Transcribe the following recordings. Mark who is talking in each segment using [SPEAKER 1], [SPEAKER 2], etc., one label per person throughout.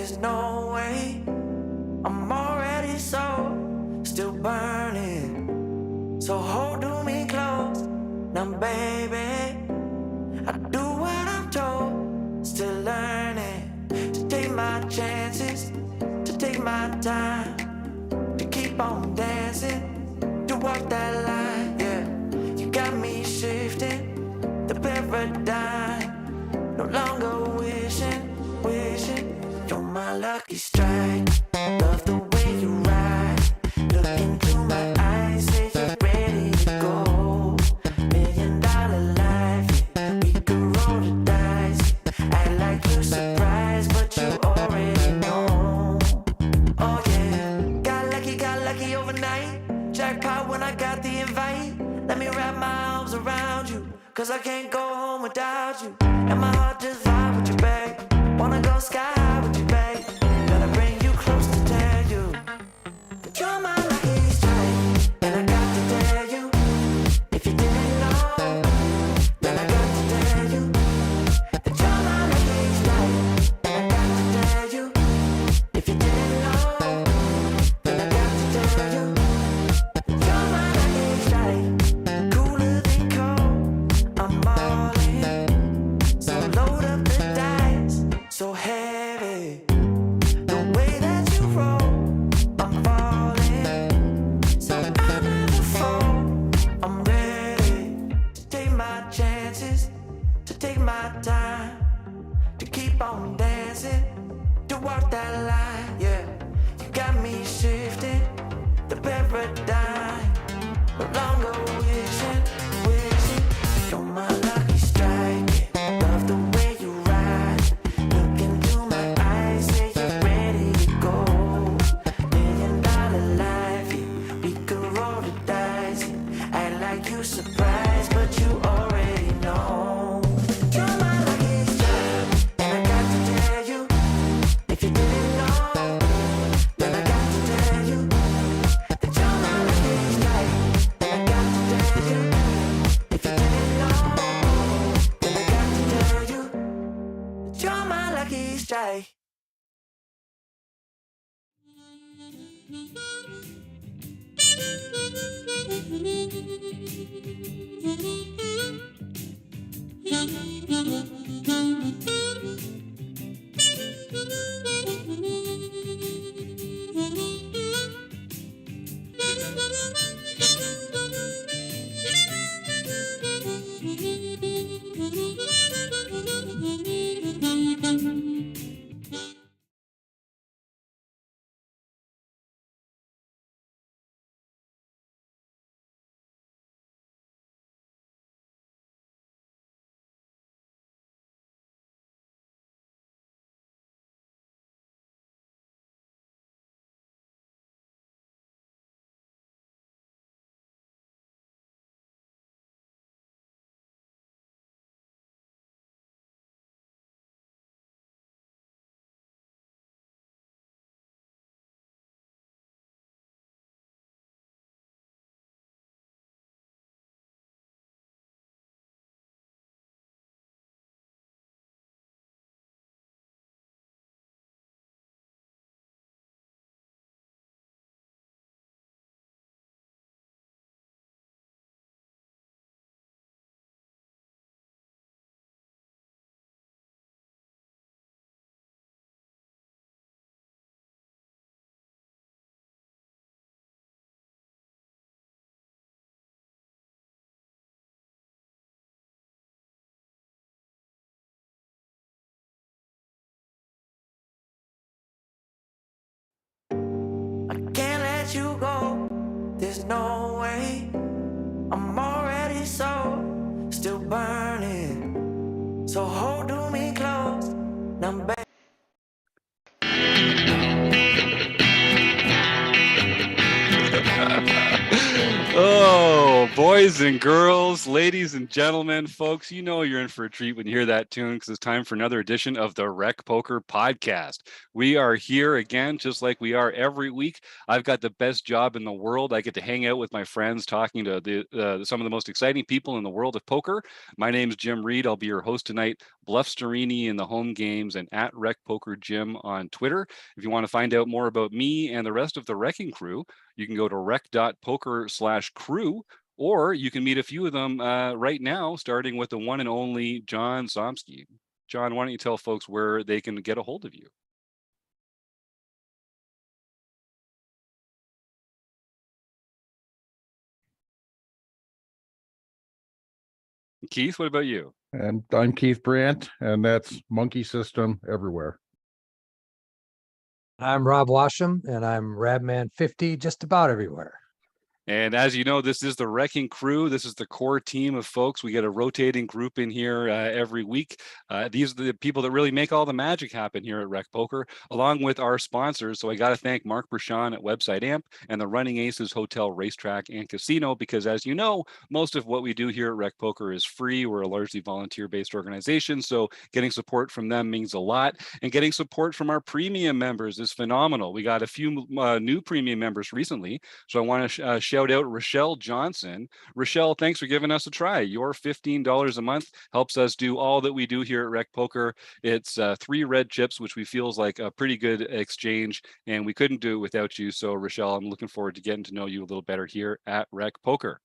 [SPEAKER 1] there's no way. I'm already so still burning. So hold me close now, baby. I do what I'm told, still learning to take my chances, to take my time, to keep on dancing, to walk that line, yeah. You got me shifting the paradigm, no longer wishing, you're my lucky strike. Love the way you ride, look into my eyes, say you're ready to go. $1 million life, yeah. We could roll the dice, act like you're surprised, but you already know. Oh yeah, got lucky overnight. Jackpot when I got the invite. Let me wrap my arms around you, cause I can't go home without you. And my heart just vibe with you, babe. Wanna go sky high with you, babe. Gotta bring you close to tell you that you're my lucky strike. And I got to tell you, if you didn't know, then I got to tell you that you're my lucky strike. And I got to tell you, if you didn't know, then I got to tell you that you're my lucky strike. Cooler than cold, I'm all in. So load up the dice, so heavy. The way that you roll, I'm falling. So I never fall, I'm ready to take my chances, to take my time, to keep on dancing, to walk that line, yeah. You got me shifting the paradigm, no longer wishing, you're my lucky strike. Love the way you ride, look into my eyes, say you're ready to go. $1 million life, yeah. We could roll the dice, yeah. Act like you surprised, but you already know. You're my lucky strike, and I got to tell you, if you didn't know, then I got to tell you that you're my lucky strike. And I got to tell you, if you didn't know, then I got to tell you that you're my lucky strike. I can't let you go, there's no way. I'm already so still burning. So hold me close now, baby.
[SPEAKER 2] Oh Boys and girls, ladies and gentlemen, folks, you know you're in for a treat when you hear that tune because it's time for another edition of the Rec Poker Podcast. We are here again, just like we are every week. I've got the best job in the world. I get to hang out with my friends, talking to some of the most exciting people in the world of poker. My name's Jim Reid. I'll be your host tonight. Bluff Sterini in the home games and at Rec Poker Jim on Twitter. If you want to find out more about me and the rest of the wrecking crew, you can go to rec.poker/crew. Or you can meet a few of them right now, starting with the one and only John Zomsky. John, why don't you tell folks where they can get a hold of you? Keith, what about you?
[SPEAKER 3] And I'm Keith Brandt, and that's Monkey System everywhere.
[SPEAKER 4] I'm Rob Washam, and I'm Rabman50 just about everywhere.
[SPEAKER 2] And as you know, this is the Wrecking Crew. This is the core team of folks. We get a rotating group in here every week. These are the people that really make all the magic happen here at Rec Poker, along with our sponsors. So I got to thank Mark Bershon at Website Amp and the Running Aces Hotel, Racetrack, and Casino, because as you know, most of what we do here at Rec Poker is free. We're a largely volunteer-based organization, so getting support from them means a lot. And getting support from our premium members is phenomenal. We got a few new premium members recently, so I want to shout out Rochelle Johnson. Rochelle, thanks for giving us a try. Your $15 a month helps us do all that we do here at Rec Poker. It's 3 red chips, which we feel is like a pretty good exchange, and we couldn't do it without you. So Rochelle, I'm looking forward to getting to know you a little better here at Rec Poker.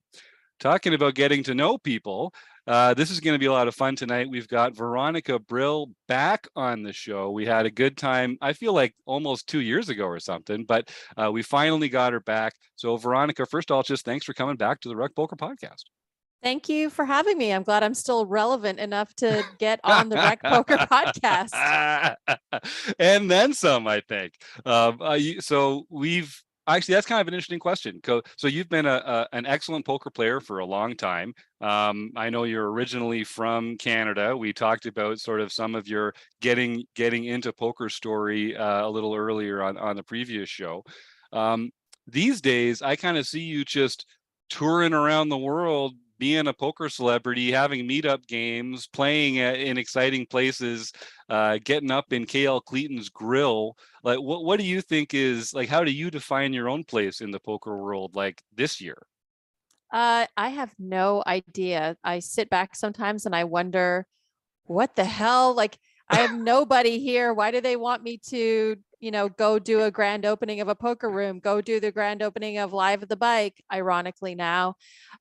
[SPEAKER 2] Talking about getting to know people, this is going to be a lot of fun tonight. We've got Veronica Brill back on the show. We had a good time, I feel like almost 2 years ago or something, but we finally got her back. So Veronica, first of all, just thanks for coming back to the Rec Poker Podcast.
[SPEAKER 5] Thank you for having me. I'm glad I'm still relevant enough to get on the Rec Poker Podcast.
[SPEAKER 2] And then some, I think. So we've actually, that's kind of an interesting question. So you've been an excellent poker player for a long time. I know you're originally from Canada. We talked about sort of some of your getting into poker story a little earlier on the previous show. These days, I kind of see you just touring around the world, being a poker celebrity, having meetup games, playing in exciting places, getting up in KL Cleeton's grill. Like, what do you think is, like, how do you define your own place in the poker world, like this year?
[SPEAKER 5] I have no idea. I sit back sometimes and I wonder, what the hell? Like, I have nobody here. Why do they want me to, go do a grand opening of a poker room, go do the grand opening of Live at the Bike, ironically now,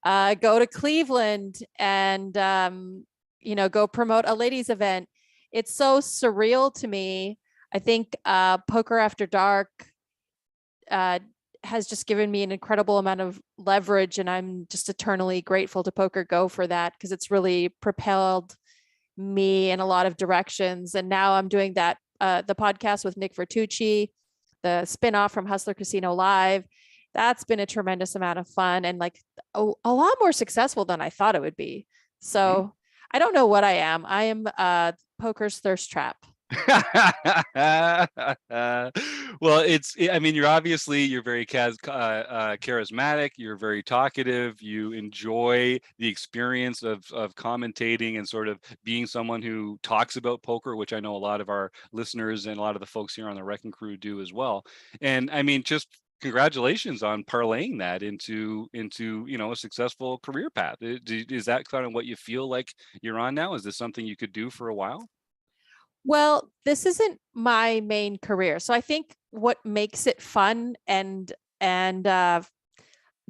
[SPEAKER 5] go to Cleveland and, go promote a ladies event. It's so surreal to me. I think Poker After Dark has just given me an incredible amount of leverage, and I'm just eternally grateful to Poker Go for that, because it's really propelled me in a lot of directions. And now I'm doing that, the podcast with Nick Vertucci, the spinoff from Hustler Casino Live. That's been a tremendous amount of fun and like a lot more successful than I thought it would be. So I don't know what I am. I am poker's thirst trap.
[SPEAKER 2] Well, you're very charismatic, you're very talkative, you enjoy the experience of commentating and sort of being someone who talks about poker, which I know a lot of our listeners and a lot of the folks here on the Wrecking Crew do as well. And I mean, just congratulations on parlaying that into a successful career path. Is that kind of what you feel like you're on now? Is this something you could do for a while?
[SPEAKER 5] Well, this isn't my main career. So I think what makes it fun and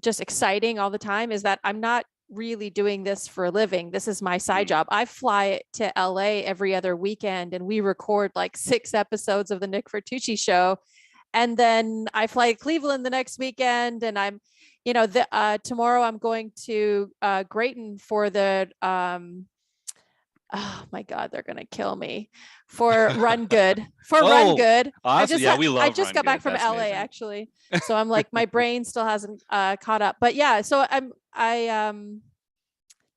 [SPEAKER 5] just exciting all the time is that I'm not really doing this for a living. This is my side job. I fly to LA every other weekend and we record like 6 episodes of the Nick Vertucci show. And then I fly to Cleveland the next weekend, and I'm, tomorrow I'm going to Grayton for the oh my God, they're gonna kill me for Run Good. Run Good.
[SPEAKER 2] Awesome. We love
[SPEAKER 5] I just got back from LA amazing. Actually, so I'm like, my brain still hasn't caught up. But yeah, so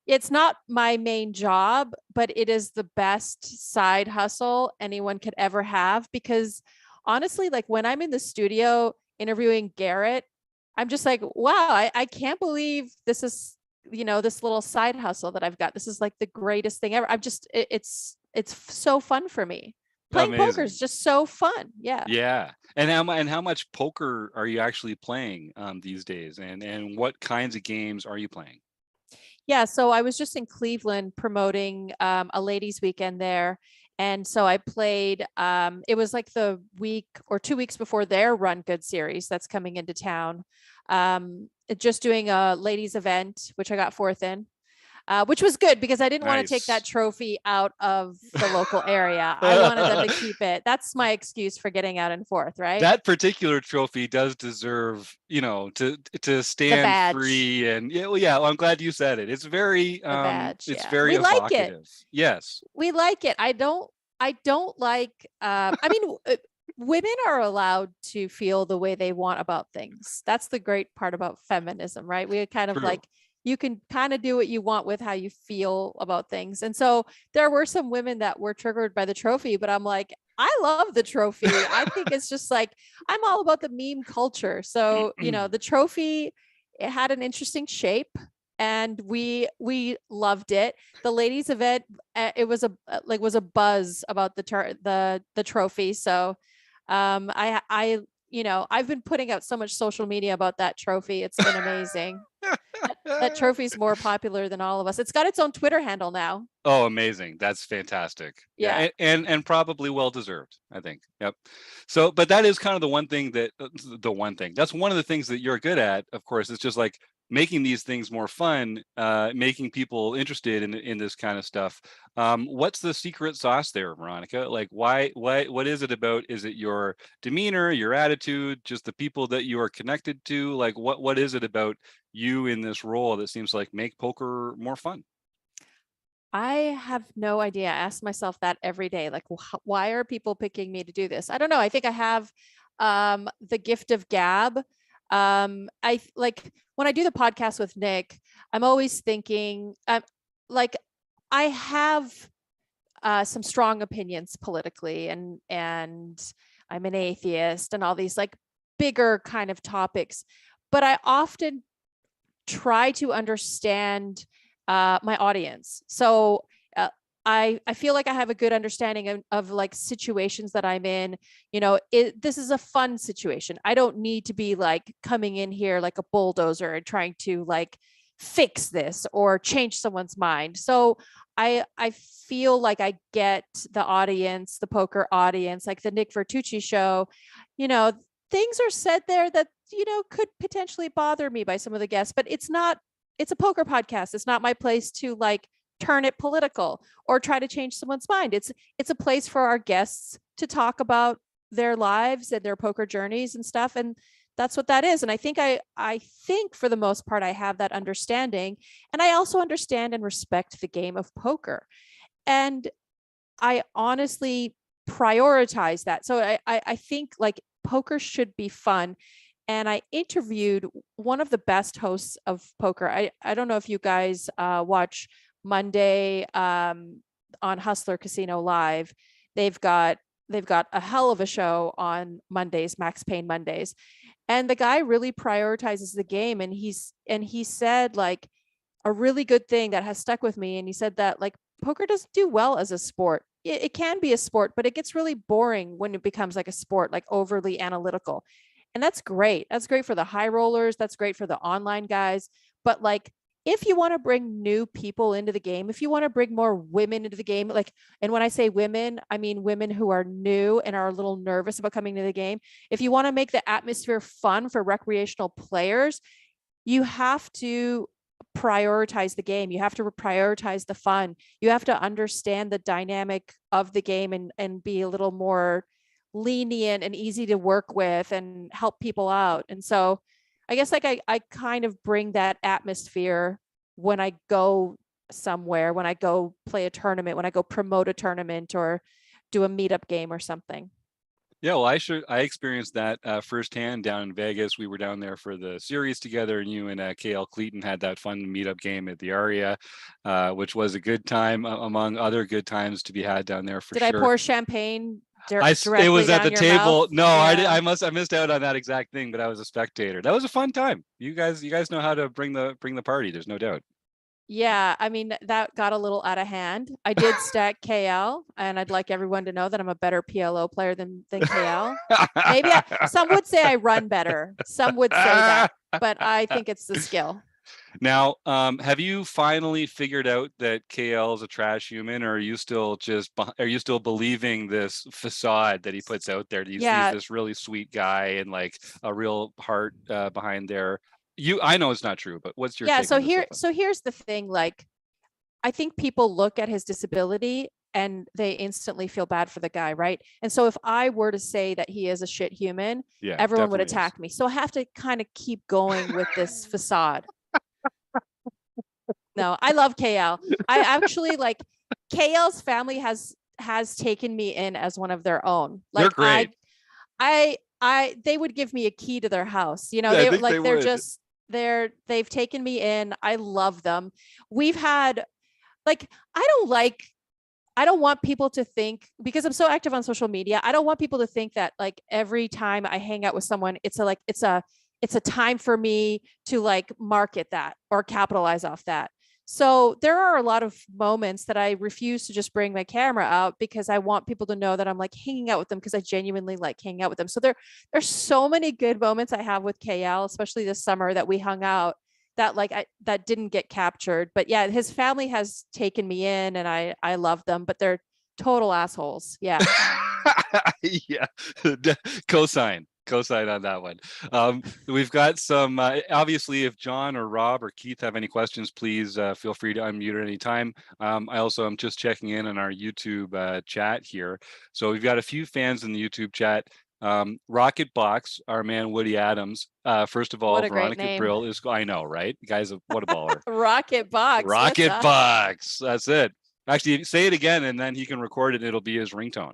[SPEAKER 5] it's not my main job, but it is the best side hustle anyone could ever have, because honestly, like when I'm in the studio interviewing Garrett, I'm just like, wow, I can't believe this is this little side hustle that I've got. This is like the greatest thing ever. It's so fun for me. Playing poker is
[SPEAKER 2] Amazing.
[SPEAKER 5] just so fun. Yeah.
[SPEAKER 2] Yeah. And how much poker are you actually playing these days? And what kinds of games are you playing?
[SPEAKER 5] Yeah. So I was just in Cleveland promoting a ladies' weekend there. And so I played, it was like the week or 2 weeks before their Run Good series that's coming into town. Just doing a ladies event, which I got fourth in. Which was good because I didn't want to take that
[SPEAKER 2] Nice.
[SPEAKER 5] trophy out of the local area. I wanted them to keep it. That's my excuse for getting out in fourth, right?
[SPEAKER 2] That particular trophy does deserve, to stand
[SPEAKER 5] badge.
[SPEAKER 2] free. And well, I'm glad you said it. It's very,
[SPEAKER 5] The badge.
[SPEAKER 2] it's
[SPEAKER 5] Yeah.
[SPEAKER 2] very
[SPEAKER 5] We like it.
[SPEAKER 2] evocative. Yes.
[SPEAKER 5] We like it. I don't like, I mean, women are allowed to feel the way they want about things. That's the great part about feminism, right? We kind of
[SPEAKER 2] True.
[SPEAKER 5] like, you can kind of do what you want with how you feel about things. And so there were some women that were triggered by the trophy, but I'm like, I love the trophy. I think it's just like, I'm all about the meme culture. So, the trophy, it had an interesting shape and we loved it. The ladies event, it was was a buzz about the trophy. So, I've been putting out so much social media about that trophy. It's been amazing. That trophy's more popular than all of us. It's got its own Twitter handle now.
[SPEAKER 2] Oh, amazing. That's fantastic.
[SPEAKER 5] Yeah.
[SPEAKER 2] And probably well deserved, I think. Yep. So, but that is kind of the one thing that's one of the things that you're good at, of course. It's just like making these things more fun, making people interested in this kind of stuff. What's the secret sauce there, Veronica? Like, what is it about? Is it your demeanor, your attitude, just the people that you are connected to? Like, what is it about you in this role that seems like make poker more fun?
[SPEAKER 5] I have no idea. I ask myself that every day. Like, why are people picking me to do this? I don't know. I think I have the gift of gab. I like when I do the podcast with Nick, I'm always thinking, like, I have some strong opinions politically, and I'm an atheist, and all these like bigger kind of topics. But I often try to understand my audience. So I feel like I have a good understanding of like situations that I'm in. This is a fun situation. I don't need to be like coming in here like a bulldozer and trying to like fix this or change someone's mind. So I feel like I get the audience, the poker audience, like the Nick Vertucci show. Things are said there that could potentially bother me by some of the guests, but it's a poker podcast. It's not my place to like turn it political or try to change someone's mind. It's a place for our guests to talk about their lives and their poker journeys and stuff. And that's what that is. And I think for the most part, I have that understanding. And I also understand and respect the game of poker. And I honestly prioritize that. So I think like poker should be fun. And I interviewed one of the best hosts of poker. I don't know if you guys watch Monday on Hustler Casino Live. They've got a hell of a show on Mondays, Max Payne Mondays. And the guy really prioritizes the game. And he said like a really good thing that has stuck with me. And he said that like poker doesn't do well as a sport. It can be a sport, but it gets really boring when it becomes like a sport, like overly analytical. And that's great. That's great for the high rollers. That's great for the online guys. But like, if you want to bring new people into the game, if you want to bring more women into the game, like, and when I say women, I mean women who are new and are a little nervous about coming to the game. If you want to make the atmosphere fun for recreational players, you have to prioritize the game. You have to prioritize the fun. You have to understand the dynamic of the game and be a little more lenient and easy to work with and help people out. And so I guess like I kind of bring that atmosphere when I go somewhere, when I go play a tournament, when I go promote a tournament or do a meetup game or something.
[SPEAKER 2] Yeah, well, I experienced that firsthand down in Vegas. We were down there for the series together, and you and KL Cleeton had that fun meetup game at the Aria, which was a good time among other good times to be had down there for sure.
[SPEAKER 5] Did I pour champagne?
[SPEAKER 2] It was at the table.
[SPEAKER 5] Mouth?
[SPEAKER 2] No,
[SPEAKER 5] yeah.
[SPEAKER 2] I missed out on that exact thing, but I was a spectator. That was a fun time. You guys know how to bring the party. There's no doubt.
[SPEAKER 5] Yeah, I mean, that got a little out of hand. I did stack KL, and I'd like everyone to know that I'm a better PLO player than KL. Maybe some would say I run better. Some would say that, but I think it's the skill.
[SPEAKER 2] Now, have you finally figured out that KL is a trash human, or are you still believing this facade that he puts out there? He's this really sweet guy and like a real heart behind there. I know it's not true, but what's your take on this?
[SPEAKER 5] So here's the thing. Like, I think people look at his disability and they instantly feel bad for the guy, right? And so if I were to say that he is a shit human, everyone would attack me. So I have to kind of keep going with this facade. No, I love KL. I actually like KL's family has taken me in as one of their own. Like,
[SPEAKER 2] they're great.
[SPEAKER 5] They would give me a key to their house. You know, they've taken me in. I love them. We've had, like, I don't want people to think, because I'm so active on social media, I don't want people to think that like every time I hang out with someone, it's a time for me to like market that or capitalize off that. So there are a lot of moments that I refuse to just bring my camera out because I want people to know that I'm like hanging out with them because I genuinely like hanging out with them. So there's so many good moments I have with KL, especially this summer that we hung out, that that didn't get captured. But yeah, his family has taken me in and I love them, but they're total assholes. Yeah.
[SPEAKER 2] Yeah. Cosign on that one. We've got some, obviously, if John or Rob or Keith have any questions, please feel free to unmute at any time. I also am just checking in on our YouTube chat here. So we've got a few fans in the YouTube chat. Rocket Box, our man Woody Adams. First of all, Veronica Brill is, I know, right? Guys, what a baller.
[SPEAKER 5] Rocket Box.
[SPEAKER 2] Rocket Box. That's it. Actually, say it again and then he can record it and it'll be his ringtone.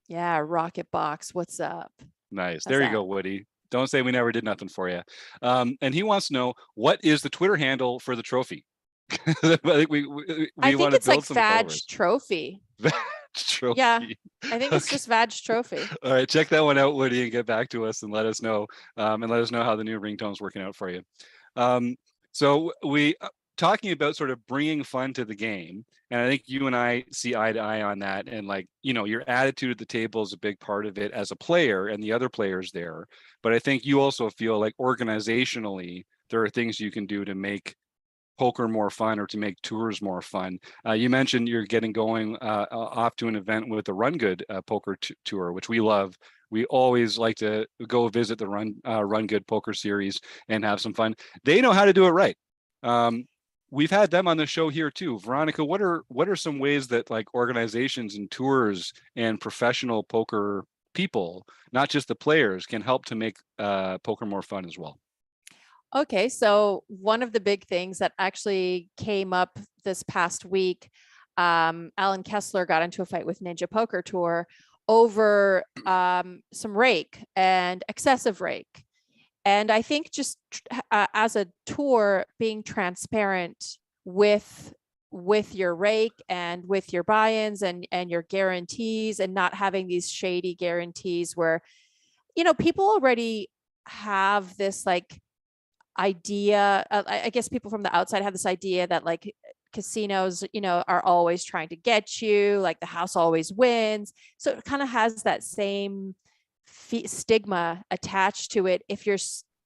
[SPEAKER 5] Yeah, Rocket Box. What's up?
[SPEAKER 2] Nice. There you go, Woody. Don't say we never did nothing for you. And he wants to know, what is the Twitter handle for the trophy? I think we want to build like some
[SPEAKER 5] Vag Trophy.
[SPEAKER 2] Vag Trophy.
[SPEAKER 5] Yeah, I think it's just Vag Trophy.
[SPEAKER 2] All right, check that one out, Woody, and get back to us and let us know. And let us know how the new ringtone's working out for you. So we talking about sort of bringing fun to the game. And I think you and I see eye to eye on that. And like, you know, your attitude at the table is a big part of it as a player and the other players there. But I think you also feel like organizationally, there are things you can do to make poker more fun or to make tours more fun. You mentioned you're getting going off to an event with the Run Good poker tour, which we love. We always like to go visit the Run Good poker series and have some fun. They know how to do it right. We've had them on the show here too. Veronica, what are some ways that like organizations and tours and professional poker people, not just the players, can help to make poker more fun as well?
[SPEAKER 5] Okay, so one of the big things that actually came up this past week, Alan Kessler got into a fight with Ninja Poker Tour over some rake and excessive rake. And I think just as a tour, being transparent with your rake and with your buy-ins and your guarantees, and not having these shady guarantees where, you know, people already have this like idea. I guess people from the outside have this idea that like casinos, you know, are always trying to get you, like the house always wins. So it kind of has that same stigma attached to it. If you're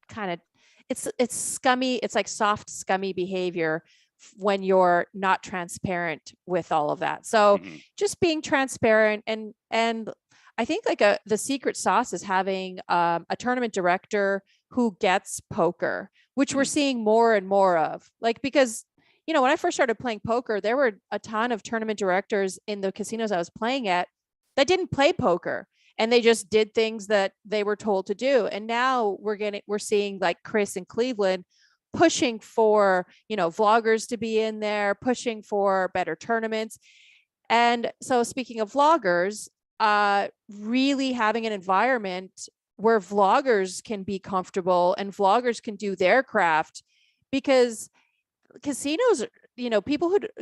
[SPEAKER 5] kind of, it's scummy, it's like soft scummy behavior when you're not transparent with all of that. So just being transparent, and I think like the secret sauce is having a tournament director who gets poker, which we're seeing more and more of. Like, because, you know, when I first started playing poker, there were a ton of tournament directors in the casinos I was playing at that didn't play poker, and they just did things that they were told to do. And now we're seeing like Chris in Cleveland pushing for, you know, vloggers to be in there, pushing for better tournaments. And so speaking of vloggers, really having an environment where vloggers can be comfortable and vloggers can do their craft, because casinos, you know,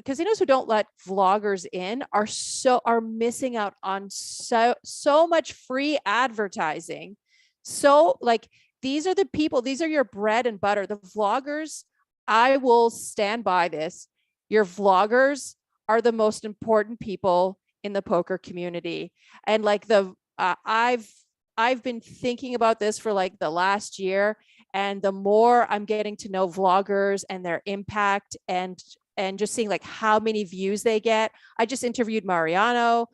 [SPEAKER 5] casinos who don't let vloggers in are missing out on so much free advertising. So like, these are the people, these are your bread and butter. The vloggers, I will stand by this. your vloggers are the most important people in the poker community. And like I've been thinking about this for like the last year, and the more I'm getting to know vloggers and their impact and just seeing like how many views they get. I just interviewed Mariano,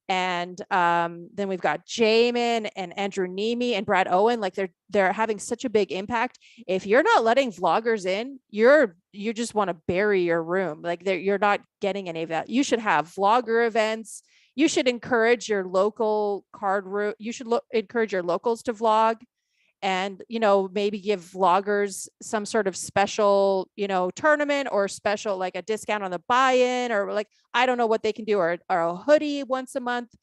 [SPEAKER 5] and then we've got Jamin and Andrew Nemi and Brad Owen. Like they're having such a big impact. If you're not letting vloggers in, you just want to bury your room. Like you're not getting any of that. You should have vlogger events. You should encourage your local card room. You should encourage your locals to vlog, and, you know, maybe give vloggers some sort of special, you know, tournament or special, like a discount on the buy-in, or like, I don't know what they can do, or a hoodie once a month.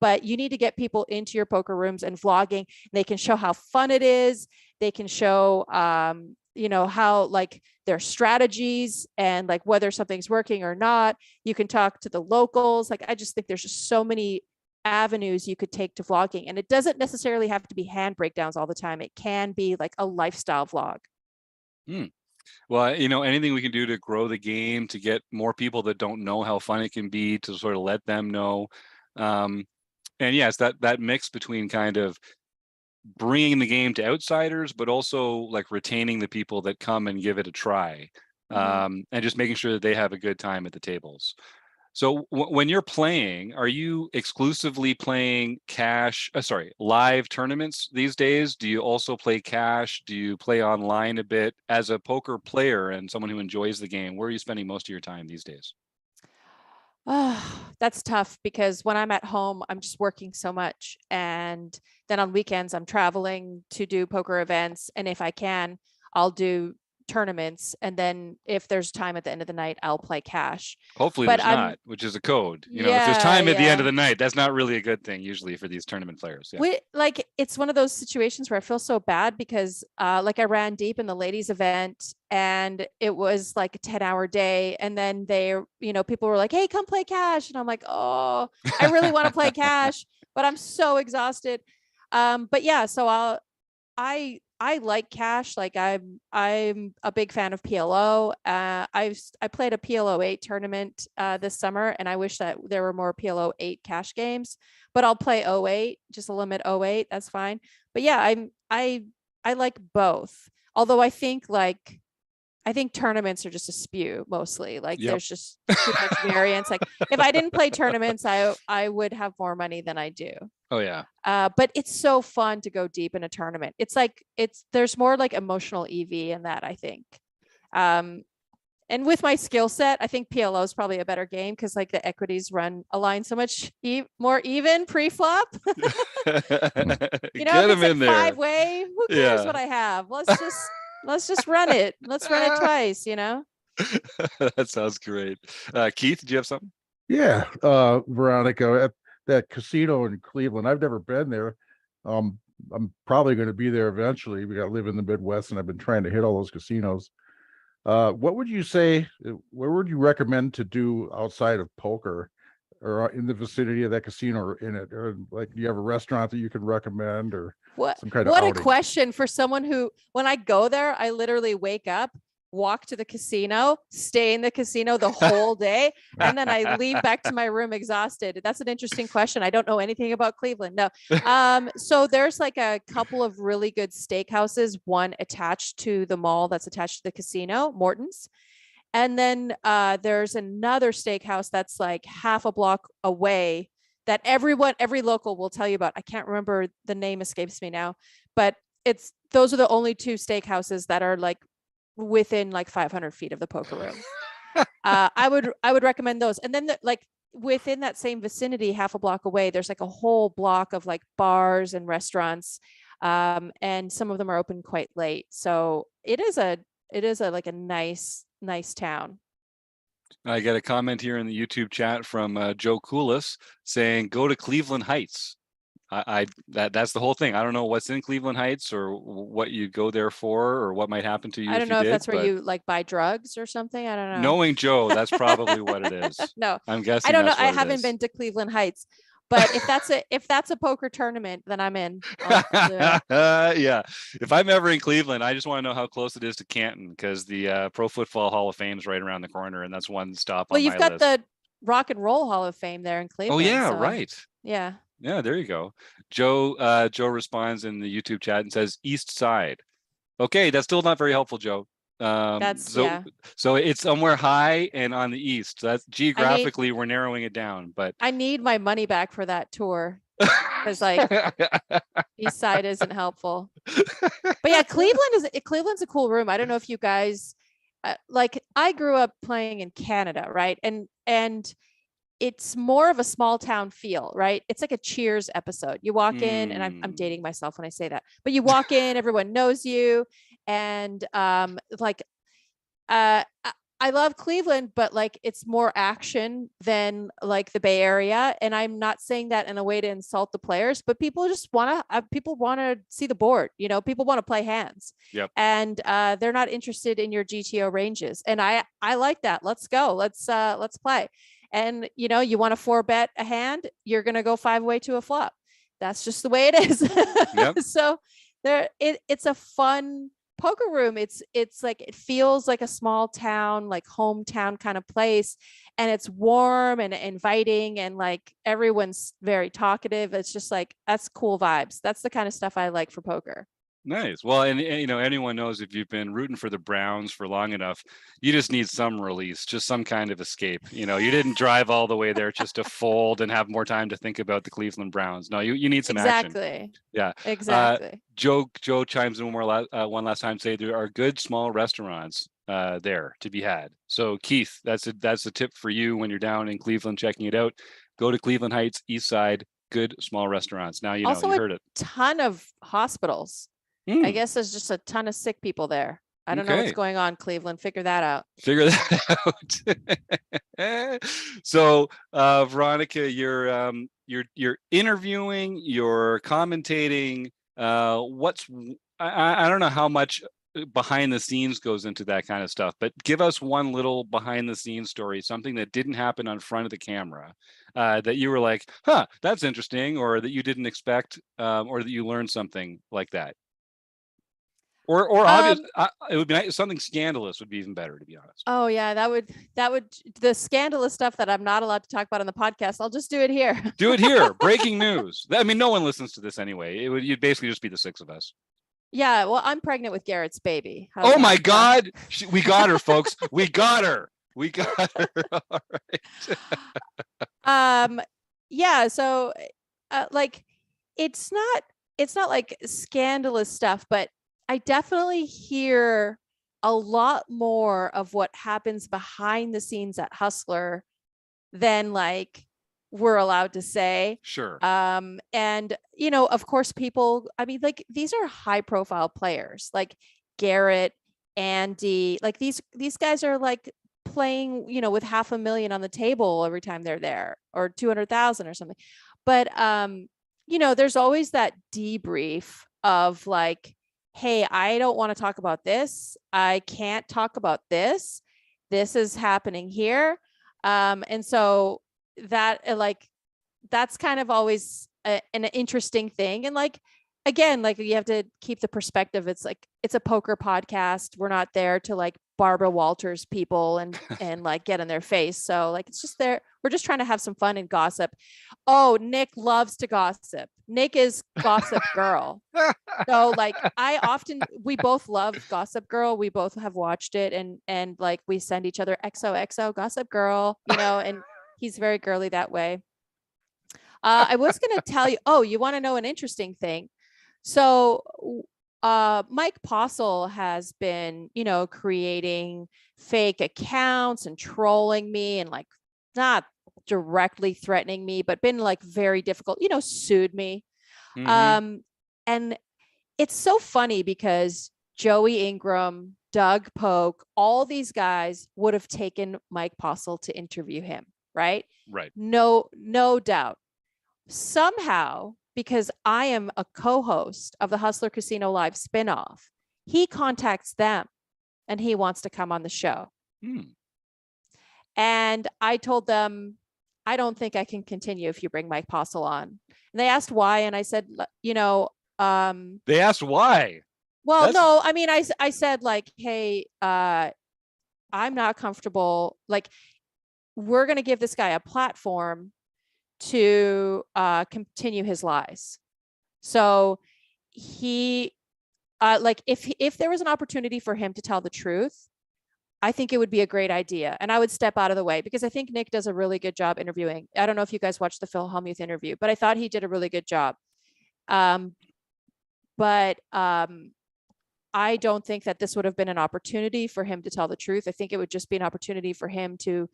[SPEAKER 5] But you need to get people into your poker rooms and vlogging. They can show how fun it is. They can show, you know, how like their strategies and like whether something's working or not. You can talk to the locals. Like, I just think there's just so many avenues you could take to vlogging, and it doesn't necessarily have to be hand breakdowns all the time. It can be like a lifestyle vlog.
[SPEAKER 2] Well, you know, anything we can do to grow the game, to get more people that don't know how fun it can be, to sort of let them know. And yes, that mix between kind of bringing the game to outsiders, but also like retaining the people that come and give it a try, and just making sure that they have a good time at the tables. So when you're playing, are you exclusively playing live tournaments these days? Do you also play cash? Do you play online a bit? As a poker player and someone who enjoys the game, where are you spending most of your time these days?
[SPEAKER 5] That's tough, because when I'm at home, I'm just working so much. And then on weekends, I'm traveling to do poker events. And if I can, I'll do tournaments. And then if there's time at the end of the night, I'll play cash.
[SPEAKER 2] Hopefully
[SPEAKER 5] But
[SPEAKER 2] there's not, which is a code. You know, if
[SPEAKER 5] Yeah,
[SPEAKER 2] there's time at the end
[SPEAKER 5] yeah.
[SPEAKER 2] of the night, that's not really a good thing usually for these tournament players. Yeah.
[SPEAKER 5] Like, it's one of those situations where I feel so bad, because like I ran deep in the ladies event, and it was like a 10-hour day. And then people were like, hey, come play cash. And I'm like, oh, I really want to play cash, but I'm so exhausted. But yeah, so I like cash. Like I'm a big fan of PLO. I played a PLO 8 tournament this summer, and I wish that there were more PLO 8 cash games. But I'll play 08, just a limit 08. That's fine. But yeah, I like both. Although I think tournaments are just a spew mostly. Like there's just too much variance. Like if I didn't play tournaments, I would have more money than I do.
[SPEAKER 2] Oh yeah.
[SPEAKER 5] But it's so fun to go deep in a tournament. There's more like emotional EV in that, I think. And with my skill set, I think PLO is probably a better game, because like the equities align so much more even pre-flop.
[SPEAKER 2] Get
[SPEAKER 5] If
[SPEAKER 2] them in there.
[SPEAKER 5] 5-way, who cares what I have? Let's just run it. Let's run it twice,
[SPEAKER 2] That sounds great. Keith, did you have something?
[SPEAKER 3] Yeah, Veronica, at that casino in Cleveland, I've never been there. I'm probably going to be there eventually. We got to live in the Midwest, and I've been trying to hit all those casinos. What would you say, where would you recommend to do outside of poker, or in the vicinity of that casino, or in it? Or like, do you have a restaurant that you can recommend, or some kind of
[SPEAKER 5] what
[SPEAKER 3] outing?
[SPEAKER 5] a question for someone who, when I go there, I literally wake up, walk to the casino, stay in the casino the whole day, and then I leave back to my room exhausted. That's an interesting question. I don't know anything about Cleveland. No. So there's like a couple of really good steakhouses, one attached to the mall that's attached to the casino, Morton's. And then there's another steakhouse that's like half a block away that every local will tell you about. I can't remember, the name escapes me now, but those are the only 2 steakhouses that are like within like 500 feet of the poker room. I would recommend those. And then like within that same vicinity, half a block away, there's like a whole block of like bars and restaurants. And some of them are open quite late. So it is a like a nice town.
[SPEAKER 2] I get a comment here in the YouTube chat from Joe Coolis saying, go to Cleveland Heights. That's the whole thing. I don't know what's in Cleveland Heights, or what you go there for, or what might happen to you.
[SPEAKER 5] I don't know if that's where
[SPEAKER 2] but
[SPEAKER 5] you like buy drugs or something. I don't know.
[SPEAKER 2] Knowing Joe, that's probably what it is.
[SPEAKER 5] No,
[SPEAKER 2] I'm guessing.
[SPEAKER 5] I don't know.
[SPEAKER 2] that's
[SPEAKER 5] I
[SPEAKER 2] what it
[SPEAKER 5] haven't
[SPEAKER 2] is.
[SPEAKER 5] been to Cleveland Heights. But if that's a poker tournament, then I'm in. I'll do it.
[SPEAKER 2] Yeah. If I'm ever in Cleveland, I just want to know how close it is to Canton, because the Pro Football Hall of Fame is right around the corner, and that's one stop
[SPEAKER 5] Well,
[SPEAKER 2] on
[SPEAKER 5] you've
[SPEAKER 2] my
[SPEAKER 5] got
[SPEAKER 2] list.
[SPEAKER 5] the Rock and Roll Hall of Fame there in
[SPEAKER 2] Oh
[SPEAKER 5] Cleveland.
[SPEAKER 2] yeah,
[SPEAKER 5] so,
[SPEAKER 2] right.
[SPEAKER 5] Yeah.
[SPEAKER 2] Yeah, there you go. Joe responds in the YouTube chat and says East Side. Okay, that's still not very helpful, Joe.
[SPEAKER 5] Yeah.
[SPEAKER 2] So it's somewhere high and on the east. That's
[SPEAKER 5] I need
[SPEAKER 2] geographically we're narrowing it down, but
[SPEAKER 5] I need my money back for that tour because like East Side isn't helpful. But yeah, Cleveland's a cool room. I don't know if you guys like. I grew up playing in Canada, right? And it's more of a small town feel, right? It's like a Cheers episode. You walk in, and I'm
[SPEAKER 2] Mm.
[SPEAKER 5] dating myself when I say that, but you walk in, everyone knows you, and like I love Cleveland, but like it's more action than like the Bay Area. And I'm not saying that in a way to insult the players, but people just want to see the board. You know, people want to play hands.
[SPEAKER 2] Yep.
[SPEAKER 5] And they're not interested in your GTO ranges. And I like that. Let's go. Let's play. And you know, you want to 4-bet a hand, you're gonna go 5-way to a flop. That's just the way it is.
[SPEAKER 2] Yep.
[SPEAKER 5] So it's a fun poker room. It's like it feels like a small town, like hometown kind of place, and it's warm and inviting, and like everyone's very talkative. It's just like, that's cool vibes. That's the kind of stuff I like for poker.
[SPEAKER 2] Nice. Well, and you know, anyone knows if you've been rooting for the Browns for long enough, you just need some release, just some kind of escape. You know, you didn't drive all the way there just to fold and have more time to think about the Cleveland Browns. No, you need some action.
[SPEAKER 5] Exactly.
[SPEAKER 2] Yeah.
[SPEAKER 5] Exactly.
[SPEAKER 2] Joe chimes in one last time, say there are good small restaurants there to be had. So Keith, that's a tip for you when you're down in Cleveland checking it out. Go to Cleveland Heights, East Side, good small restaurants. Now you know,
[SPEAKER 5] Also
[SPEAKER 2] you
[SPEAKER 5] a
[SPEAKER 2] heard it.
[SPEAKER 5] ton of hospitals. I guess there's just a ton of sick people there. I don't know what's
[SPEAKER 2] Okay.
[SPEAKER 5] going on, Cleveland. Figure that out.
[SPEAKER 2] Figure that out. So Veronica, you're interviewing, you're commentating. I don't know how much behind the scenes goes into that kind of stuff, but give us one little behind the scenes story, something that didn't happen on front of the camera, that you were like, huh, that's interesting, or that you didn't expect, or that you learned something like that. Or obvious, it would be nice, something scandalous would be even better, to be honest.
[SPEAKER 5] Oh yeah, that would the scandalous stuff that I'm not allowed to talk about on the podcast. I'll just do it here.
[SPEAKER 2] Do it here. Breaking news. I mean, no one listens to this anyway. You'd basically just be the six of us.
[SPEAKER 5] Yeah, well, I'm pregnant with Garrett's baby. How's
[SPEAKER 2] Oh
[SPEAKER 5] that?
[SPEAKER 2] my God. We got her, folks. We got her. We got her. All
[SPEAKER 5] right. Yeah, so like it's not like scandalous stuff, but I definitely hear a lot more of what happens behind the scenes at Hustler than like we're allowed to say.
[SPEAKER 2] Sure.
[SPEAKER 5] And you know, of course, people, I mean, like these are high profile players like Garrett, Andy, like these guys are like playing, you know, with $500,000 on the table every time they're there, or 200,000 or something. But you know, there's always that debrief of like, hey, I don't want to talk about this. I can't talk about this. This is happening here. And so that like, that's kind of always an interesting thing. And like, again, like you have to keep the perspective. It's like, it's a poker podcast. We're not there to like Barbara Walters people and like get in their face. So like, it's just there. We're just trying to have some fun and gossip. Oh, Nick loves to gossip. Nick is Gossip Girl. So like we both love Gossip Girl. We both have watched it and like we send each other XOXO Gossip Girl, you know, and he's very girly that way. I was going to tell you, oh, you want to know an interesting thing? So Mike Postle has been, you know, creating fake accounts and trolling me and like not directly threatening me, but been like very difficult, you know, sued me.
[SPEAKER 2] Mm-hmm.
[SPEAKER 5] And it's so funny because Joey Ingram, Doug Polk, all these guys would have taken Mike Postle to interview him, right?
[SPEAKER 2] Right.
[SPEAKER 5] No doubt. Somehow, because I am a co-host of the Hustler Casino Live spinoff, he contacts them and he wants to come on the show. And I told them, I don't think I can continue if you bring Mike Postle on. And they asked why. And I said, you know,
[SPEAKER 2] They asked why.
[SPEAKER 5] well,
[SPEAKER 2] That's-
[SPEAKER 5] no, I mean, I said like, hey, I'm not comfortable. Like, we're going to give this guy a platform to continue his lies. So he, like, if there was an opportunity for him to tell the truth, I think it would be a great idea. And I would step out of the way because I think Nick does a really good job interviewing. I don't know if you guys watched the Phil Hellmuth interview, but I thought he did a really good job. But I don't think that this would have been an opportunity for him to tell the truth. I think it would just be an opportunity for him to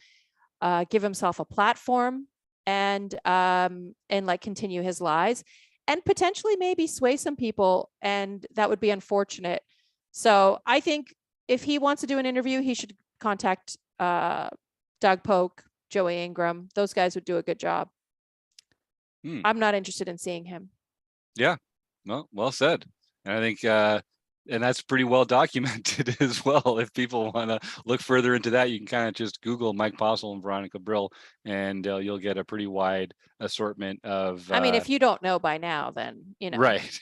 [SPEAKER 5] give himself a platform and like continue his lies and potentially maybe sway some people. And that would be unfortunate. So I think if he wants to do an interview, he should contact Doug Polk, Joey Ingram. Those guys would do a good job. I'm not interested in seeing him.
[SPEAKER 2] Yeah, well said. And I think, and that's pretty well documented as well. If people want to look further into that, you can kind of just Google Mike Postle and Veronica Brill, and you'll get a pretty wide assortment of.
[SPEAKER 5] I mean, if you don't know by now, then you know.
[SPEAKER 2] Right.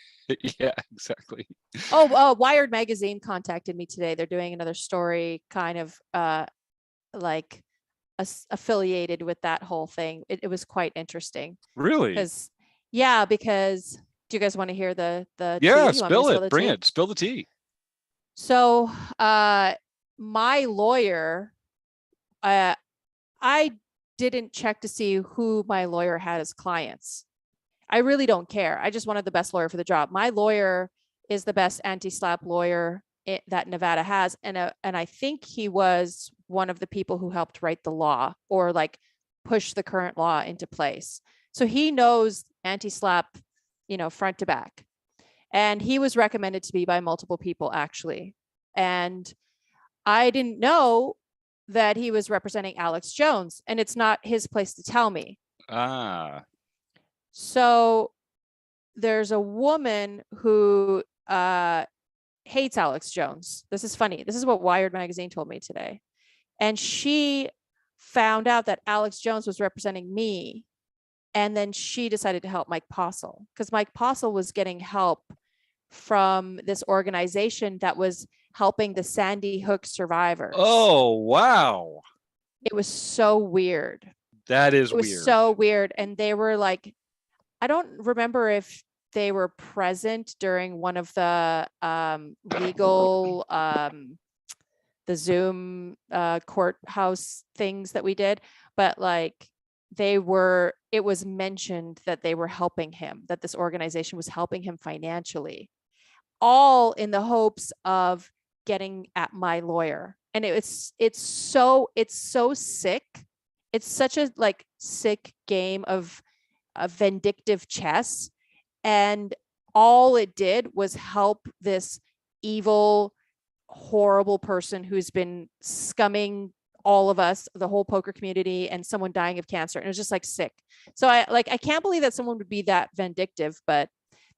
[SPEAKER 2] Yeah, exactly.
[SPEAKER 5] Oh, Wired Magazine contacted me today. They're doing another story, kind of like affiliated with that whole thing. It was quite interesting.
[SPEAKER 2] Really?
[SPEAKER 5] Because do you guys want to hear the
[SPEAKER 2] Yeah,
[SPEAKER 5] tea?
[SPEAKER 2] spill it. Bring
[SPEAKER 5] tea?
[SPEAKER 2] it. Spill the tea.
[SPEAKER 5] So my lawyer, I didn't check to see who my lawyer had as clients. I really don't care. I just wanted the best lawyer for the job. My lawyer is the best anti-SLAPP lawyer that Nevada has. And I think he was one of the people who helped write the law or like push the current law into place. So he knows anti-SLAPP, front to back. And he was recommended to me by multiple people, actually. And I didn't know that he was representing Alex Jones, and it's not his place to tell me. So there's a woman who hates Alex Jones. This is funny. This is what Wired Magazine told me today. And she found out that Alex Jones was representing me. And then she decided to help Mike Postle because Mike Postle was getting help from this organization that was helping the Sandy Hook survivors.
[SPEAKER 2] Oh, wow.
[SPEAKER 5] It was so weird.
[SPEAKER 2] That is weird.
[SPEAKER 5] It was so weird. And they were like, I don't remember if they were present during one of the legal, the Zoom courthouse things that we did, but like it was mentioned that they were helping him, that this organization was helping him financially, all in the hopes of getting at my lawyer. And it's so sick. It's such a like sick game of vindictive chess. And all it did was help this evil, horrible person who's been scumming all of us, the whole poker community, and someone dying of cancer. And it was just like sick. So I can't believe that someone would be that vindictive, but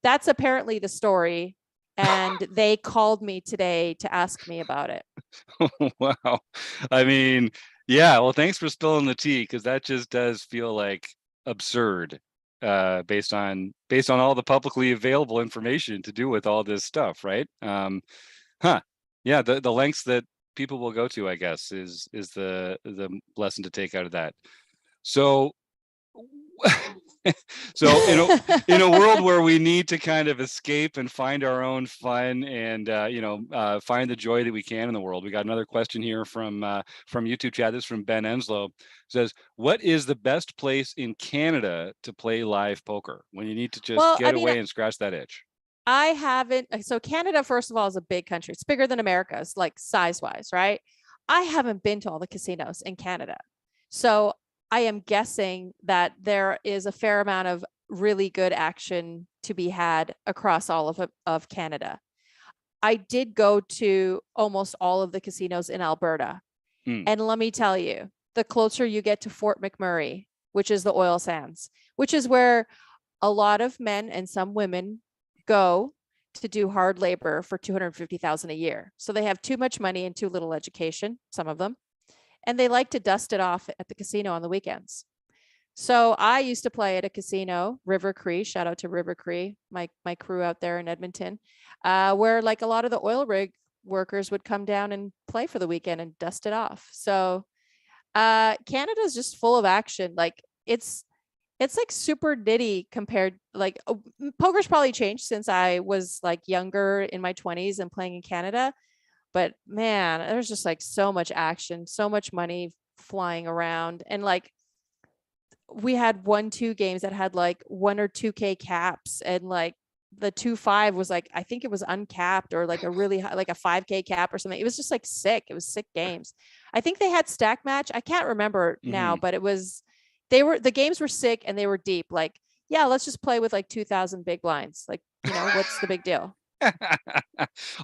[SPEAKER 5] that's apparently the story. And they called me today to ask me about it.
[SPEAKER 2] Wow. I mean, yeah, well, thanks for spilling the tea, because that just does feel like absurd, based on all the publicly available information to do with all this stuff, right? Yeah, the lengths that people will go to, I guess, is the lesson to take out of that. So in a world where we need to kind of escape and find our own fun and find the joy that we can in the world, we got another question here from YouTube chat. This is from Ben Enslow. It says, what is the best place in Canada to play live poker when you need to just get away and scratch that itch?
[SPEAKER 5] I haven't. So Canada, first of all, is a big country. It's bigger than America. It's like size-wise, right? I haven't been to all the casinos in Canada. So I am guessing that there is a fair amount of really good action to be had across all of Canada. I did go to almost all of the casinos in Alberta. And let me tell you, the closer you get to Fort McMurray, which is the oil sands, which is where a lot of men and some women go to do hard labor for $250,000 a year. So they have too much money and too little education, some of them, and they like to dust it off at the casino on the weekends. So I used to play at a casino, River Cree. Shout out to River Cree, my crew out there in Edmonton, where like a lot of the oil rig workers would come down and play for the weekend and dust it off. So Canada's just full of action. Like it's like super nitty compared, like poker's probably changed since I was like younger in my 20s and playing in Canada. But man, there's just like so much action, so much money flying around. And like we had 1-2 games that had like 1 or 2K caps, and like the 2-5 was like, I think it was uncapped, or like a really high, like a 5K cap or something. It was just like sick. It was sick games. I think they had stack match. I can't remember now, but it was, the games were sick and they were deep. Like, yeah, let's just play with like 2,000 big blinds. Like, you know, what's the big deal?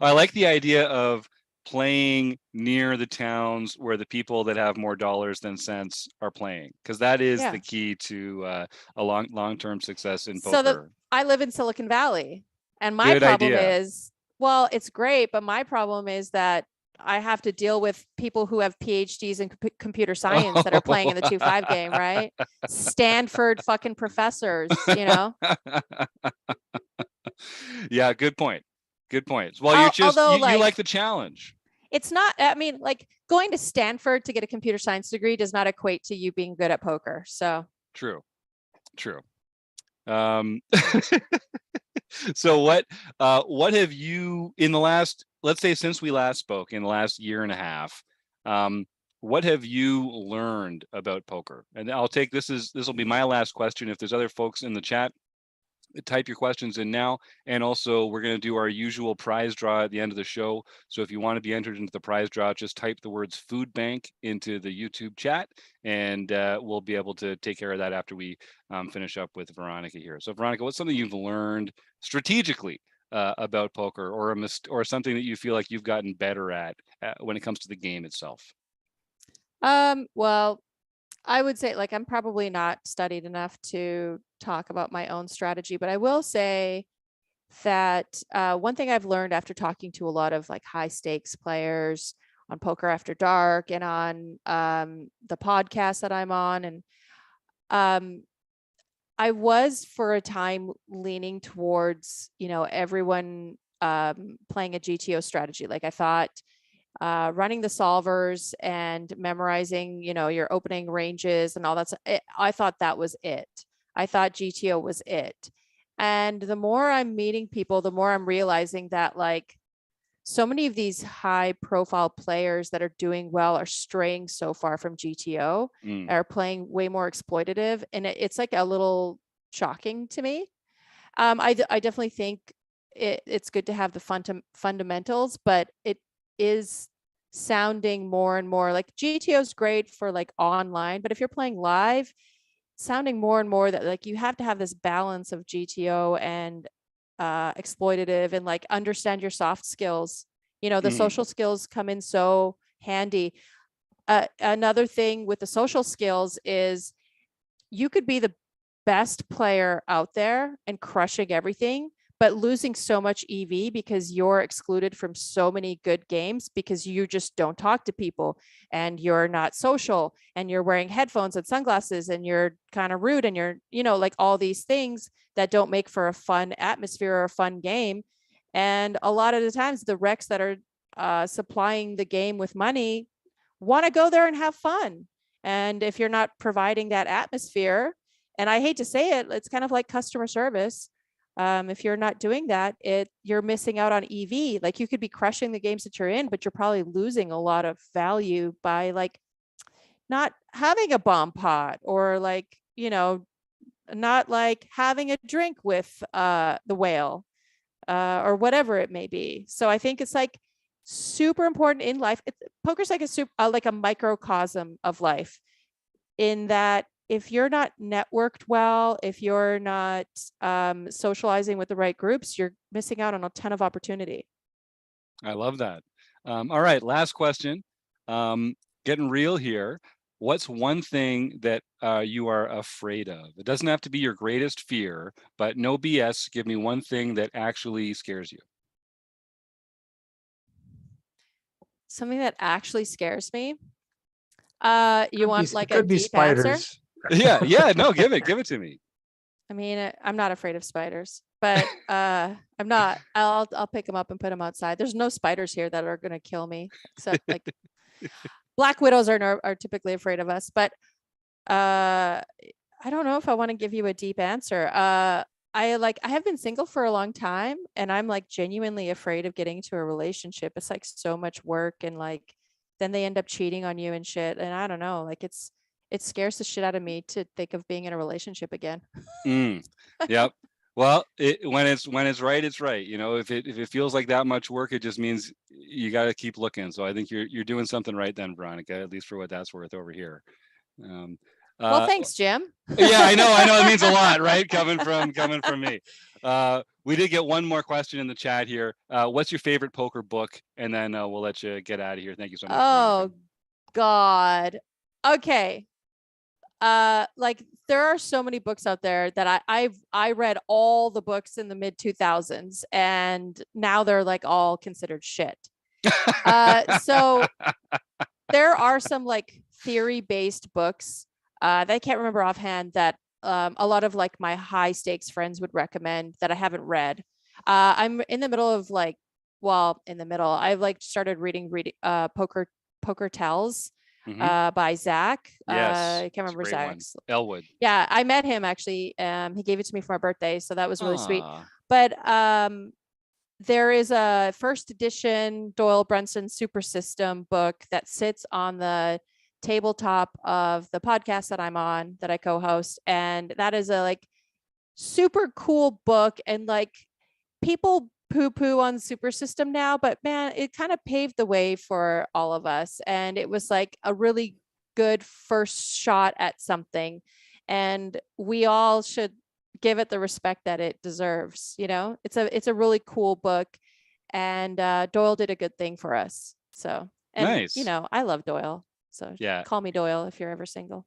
[SPEAKER 2] I like the idea of playing near the towns where the people that have more dollars than cents are playing, because that is
[SPEAKER 5] Yeah.
[SPEAKER 2] the key to a long-term success in
[SPEAKER 5] So
[SPEAKER 2] poker.
[SPEAKER 5] I live in Silicon Valley, and my
[SPEAKER 2] Good
[SPEAKER 5] problem
[SPEAKER 2] idea.
[SPEAKER 5] is, well, it's great, but my problem is that I have to deal with people who have PhDs in computer science that are playing in the 2-5 game, right? Stanford fucking professors, you know?
[SPEAKER 2] Yeah, good point. Good point. Well, you're just
[SPEAKER 5] Although,
[SPEAKER 2] you like the challenge.
[SPEAKER 5] It's not, I mean, like going to Stanford to get a computer science degree does not equate to you being good at poker. So
[SPEAKER 2] True. So what have you, in the last, let's say since we last spoke, in the last year and a half, what have you learned about poker? And I'll take this will be my last question. If there's other folks in the chat, type your questions in now. And also we're going to do our usual prize draw at the end of the show. So if you want to be entered into the prize draw, just type the words food bank into the YouTube chat, and we'll be able to take care of that after we finish up with Veronica here. So Veronica, what's something you've learned strategically about poker, or something that you feel like you've gotten better at when it comes to the game itself?
[SPEAKER 5] Well, I would say, like, I'm probably not studied enough to talk about my own strategy, but I will say that one thing I've learned after talking to a lot of like high stakes players on Poker After Dark and on the podcast that I'm on, and I was for a time leaning towards, you know, everyone playing a GTO strategy. Like I thought running the solvers and memorizing, you know, your opening ranges and all that. I thought that was it. I thought GTO was it. And the more I'm meeting people, the more I'm realizing that like so many of these high profile players that are doing well are straying so far from GTO, are playing way more exploitative. And it's like a little shocking to me. I definitely think it's good to have the fundamentals, but it is sounding more and more like GTO is great for like online, but if you're playing live, sounding more and more that like you have to have this balance of GTO and exploitative, and like understand your soft skills. You know, the social skills come in so handy. Another thing with the social skills is you could be the best player out there and crushing everything, but losing so much EV because you're excluded from so many good games because you just don't talk to people and you're not social and you're wearing headphones and sunglasses and you're kind of rude and you're, you know, like all these things that don't make for a fun atmosphere or a fun game. And a lot of the times the recs that are supplying the game with money want to go there and have fun. And if you're not providing that atmosphere, and I hate to say it, it's kind of like customer service. If you're not doing that, you're missing out on EV. Like you could be crushing the games that you're in, but you're probably losing a lot of value by like not having a bomb pot, or like, you know, not like having a drink with the whale or whatever it may be. So I think it's like super important in life. Poker's like like a microcosm of life, in that if you're not networked well, if you're not socializing with the right groups, you're missing out on a ton of opportunity.
[SPEAKER 2] I love that. All right, last question. Getting real here. What's one thing that you are afraid of? It doesn't have to be your greatest fear, but no BS. Give me one thing that actually scares you.
[SPEAKER 5] Something that actually scares me. You
[SPEAKER 4] Could
[SPEAKER 5] want
[SPEAKER 4] be,
[SPEAKER 5] like
[SPEAKER 4] could
[SPEAKER 5] a
[SPEAKER 4] be
[SPEAKER 5] deep answer?
[SPEAKER 4] spiders.
[SPEAKER 2] Yeah. No, give it to me.
[SPEAKER 5] I mean, I'm not afraid of spiders, but I'm not. I'll pick them up and put them outside. There's no spiders here that are gonna kill me, except like black widows are typically afraid of us. But I don't know if I want to give you a deep answer. I have been single for a long time, and I'm like genuinely afraid of getting into a relationship. It's like so much work, and like then they end up cheating on you and shit. And I don't know, like it scares the shit out of me to think of being in a relationship again.
[SPEAKER 2] Yep. Well, when it's right, it's right. You know, if it feels like that much work, it just means you got to keep looking. So I think you're doing something right then, Veronica, at least for what that's worth over here.
[SPEAKER 5] Well, thanks, Jim.
[SPEAKER 2] Yeah, I know. It means a lot, right? Coming from me. We did get one more question in the chat here. What's your favorite poker book? And then we'll let you get out of here. Thank you so much.
[SPEAKER 5] Oh, God. Okay. Like there are so many books out there that I read all the books in the mid 2000s, and now they're like all considered shit. So there are some like theory based books that I can't remember offhand that a lot of like my high stakes friends would recommend that I haven't read. I'm in the middle of like, I've like started reading Poker Tells by Zach.
[SPEAKER 2] Yes,
[SPEAKER 5] I can't remember Zach's.
[SPEAKER 2] Elwood.
[SPEAKER 5] Yeah, I met him actually. He gave it to me for my birthday, so that was really sweet.
[SPEAKER 2] Aw.
[SPEAKER 5] But there is a first edition Doyle Brunson Super System book that sits on the tabletop of the podcast that I'm on, that I co-host, and that is a like super cool book. And like people poo-poo on Super System now, but man, it kind of paved the way for all of us, and it was like a really good first shot at something, and we all should give it the respect that it deserves. You know, it's a really cool book, and Doyle did a good thing for us. So, and
[SPEAKER 2] Nice.
[SPEAKER 5] you know, I love Doyle, so
[SPEAKER 2] Yeah.
[SPEAKER 5] call me Doyle if you're ever single.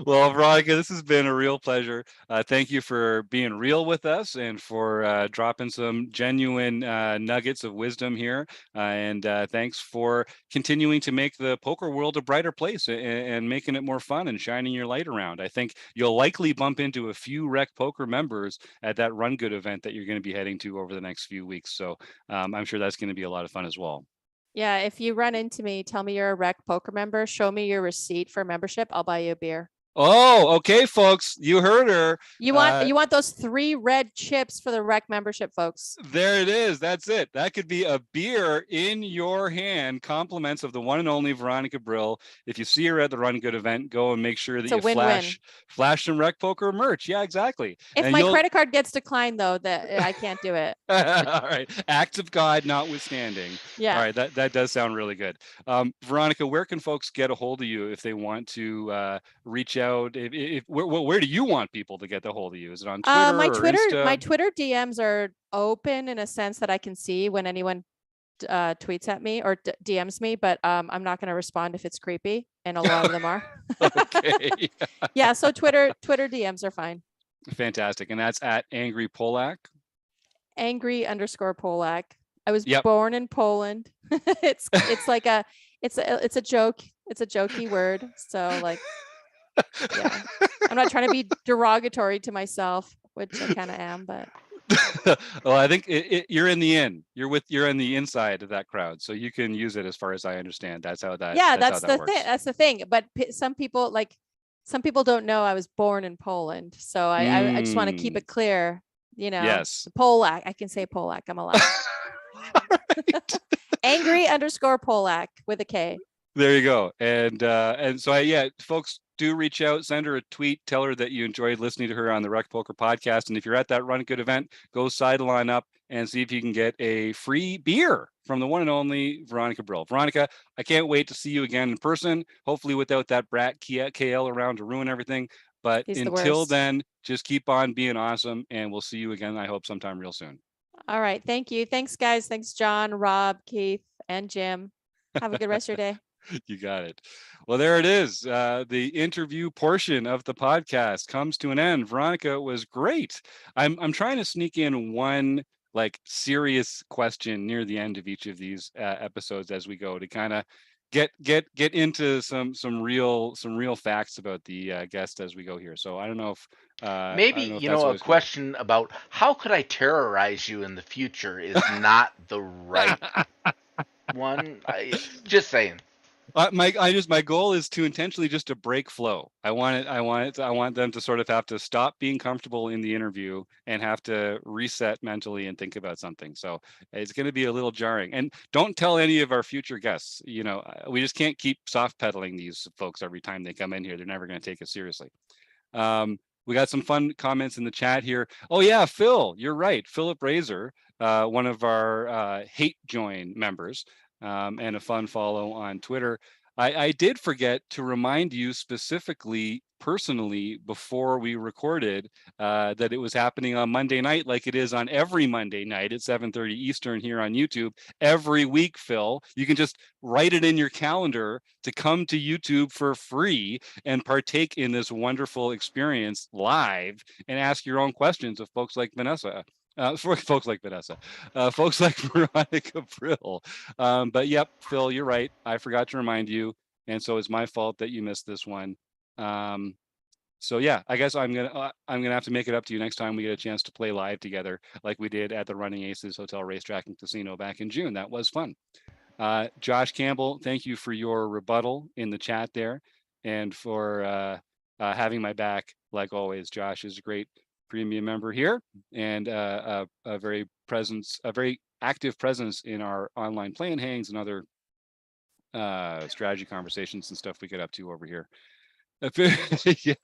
[SPEAKER 2] Well, Veronica, this has been a real pleasure. Thank you for being real with us and for dropping some genuine nuggets of wisdom here. And thanks for continuing to make the poker world a brighter place and making it more fun and shining your light around. I think you'll likely bump into a few Rec Poker members at that Run Good event that you're going to be heading to over the next few weeks. So I'm sure that's going to be a lot of fun as well.
[SPEAKER 5] Yeah, if you run into me, tell me you're a Rec Poker member, show me your receipt for membership, I'll buy you a beer.
[SPEAKER 2] Oh, okay, folks, you heard her.
[SPEAKER 5] You want those 3 red chips for the Rec membership, folks.
[SPEAKER 2] There it is. That's it. That could be a beer in your hand. Compliments of the one and only Veronica Brill. If you see her at the Run Good event, go and make sure that you flash some Rec Poker merch. Yeah, exactly.
[SPEAKER 5] If my credit card gets declined, though, that I can't do it.
[SPEAKER 2] All right. Acts of God notwithstanding.
[SPEAKER 5] Yeah.
[SPEAKER 2] All right. That does sound really good. Veronica, where can folks get a hold of you if they want to reach out? Where do you want people to get a hold of you? Is it on Twitter?
[SPEAKER 5] My Twitter DMs are open in a sense that I can see when anyone tweets at me or DMs me, but I'm not going to respond if it's creepy, and a lot of them are.
[SPEAKER 2] Okay.
[SPEAKER 5] Yeah, so Twitter DMs are fine.
[SPEAKER 2] Fantastic. And that's at Angry Polak.
[SPEAKER 5] Angry_Polak. I was born in Poland. It's like it's a joke. It's a jokey word. So like, yeah, I'm not trying to be derogatory to myself, which I kind of am, but.
[SPEAKER 2] Well, I think you're in the in. You're in the inside of that crowd, so you can use it as far as I understand. That's how that.
[SPEAKER 5] Yeah,
[SPEAKER 2] that's
[SPEAKER 5] the thing. That's the thing. But some people don't know I was born in Poland, so I just want to keep it clear. You know,
[SPEAKER 2] yes,
[SPEAKER 5] Polak. I can say Polak. I'm allowed. Angry_Polak with a K.
[SPEAKER 2] There you go. And so folks, do reach out, send her a tweet, tell her that you enjoyed listening to her on the Rec Poker podcast. And if you're at that Run Good event, go sideline up and see if you can get a free beer from the one and only Veronica Brill. Veronica, I can't wait to see you again in person, hopefully without that brat KL around to ruin everything. But until then, just keep on being awesome, and we'll see you again, I hope, sometime real soon.
[SPEAKER 5] All right. Thank you. Thanks, guys. Thanks, John, Rob, Keith, and Jim. Have a good rest of your day.
[SPEAKER 2] You got it. Well, there it is. The interview portion of the podcast comes to an end. Veronica, it was great. I'm trying to sneak in one like serious question near the end of each of these episodes as we go to kind of get into some real facts about the guest as we go here. So I don't know if
[SPEAKER 6] Maybe,
[SPEAKER 2] I don't know if
[SPEAKER 6] you
[SPEAKER 2] that's
[SPEAKER 6] know, a
[SPEAKER 2] always gonna
[SPEAKER 6] question about how could I terrorize you in the future is not the right one. Just saying.
[SPEAKER 2] my goal is to intentionally just to break flow. I want them to sort of have to stop being comfortable in the interview and have to reset mentally and think about something. So it's going to be a little jarring. And don't tell any of our future guests. You know, we just can't keep soft pedaling these folks every time they come in here. They're never going to take us seriously. We got some fun comments in the chat here. Oh yeah, Phil, you're right. Philip Razor, one of our hate join members, and a fun follow on Twitter. I did forget to remind you specifically, personally, before we recorded, that it was happening on Monday night, like it is on every Monday night at 7:30 Eastern here on YouTube. Every week, Phil, you can just write it in your calendar to come to YouTube for free and partake in this wonderful experience live and ask your own questions of folks like Vanessa. For folks like Vanessa, folks like Veronica Brill. But yep, Phil, you're right. I forgot to remind you, and so it's my fault that you missed this one. So yeah, I guess I'm gonna have to make it up to you next time we get a chance to play live together, like we did at the Running Aces Hotel Racetrack and Casino back in June. That was fun. Josh Campbell, thank you for your rebuttal in the chat there, and for having my back like always. Josh is a great premium member here, and a very active presence in our online play and hangs and other strategy conversations and stuff we get up to over here. Yeah.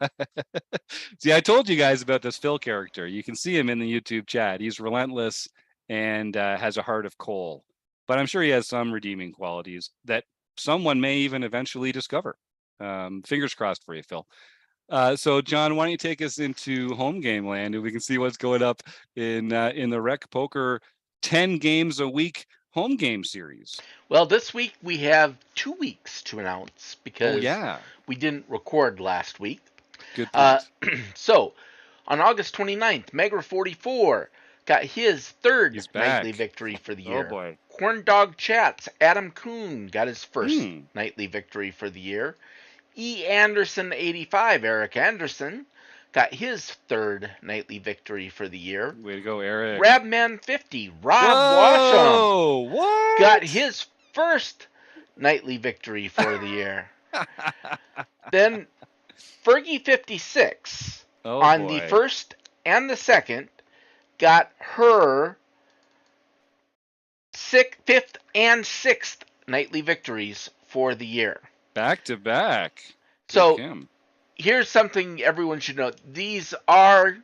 [SPEAKER 2] See, I told you guys about this Phil character. You can see him in the YouTube chat. He's relentless and has a heart of coal, but I'm sure he has some redeeming qualities that someone may even eventually discover. Fingers crossed for you, Phil. So John, why don't you take us into home game land and we can see what's going up in the Rec Poker 10 games a week home game series.
[SPEAKER 6] Well, this week we have 2 weeks to announce because we didn't record last week.
[SPEAKER 2] Good point.
[SPEAKER 6] So, on August 29th, Megra44 got his third nightly victory for the year.
[SPEAKER 2] Oh boy.
[SPEAKER 6] Corn Dog Chats, Adam Kuhn got his first nightly victory for the year. E. Anderson 85, Eric Anderson, got his third nightly victory for the year.
[SPEAKER 2] Way to go, Eric.
[SPEAKER 6] Rabman 50, Rob Washam, got his first nightly victory for the year. Then Fergie 56 on the first and the second got her fifth and sixth nightly victories for the year.
[SPEAKER 2] Back to back.
[SPEAKER 6] So here's something everyone should know. These are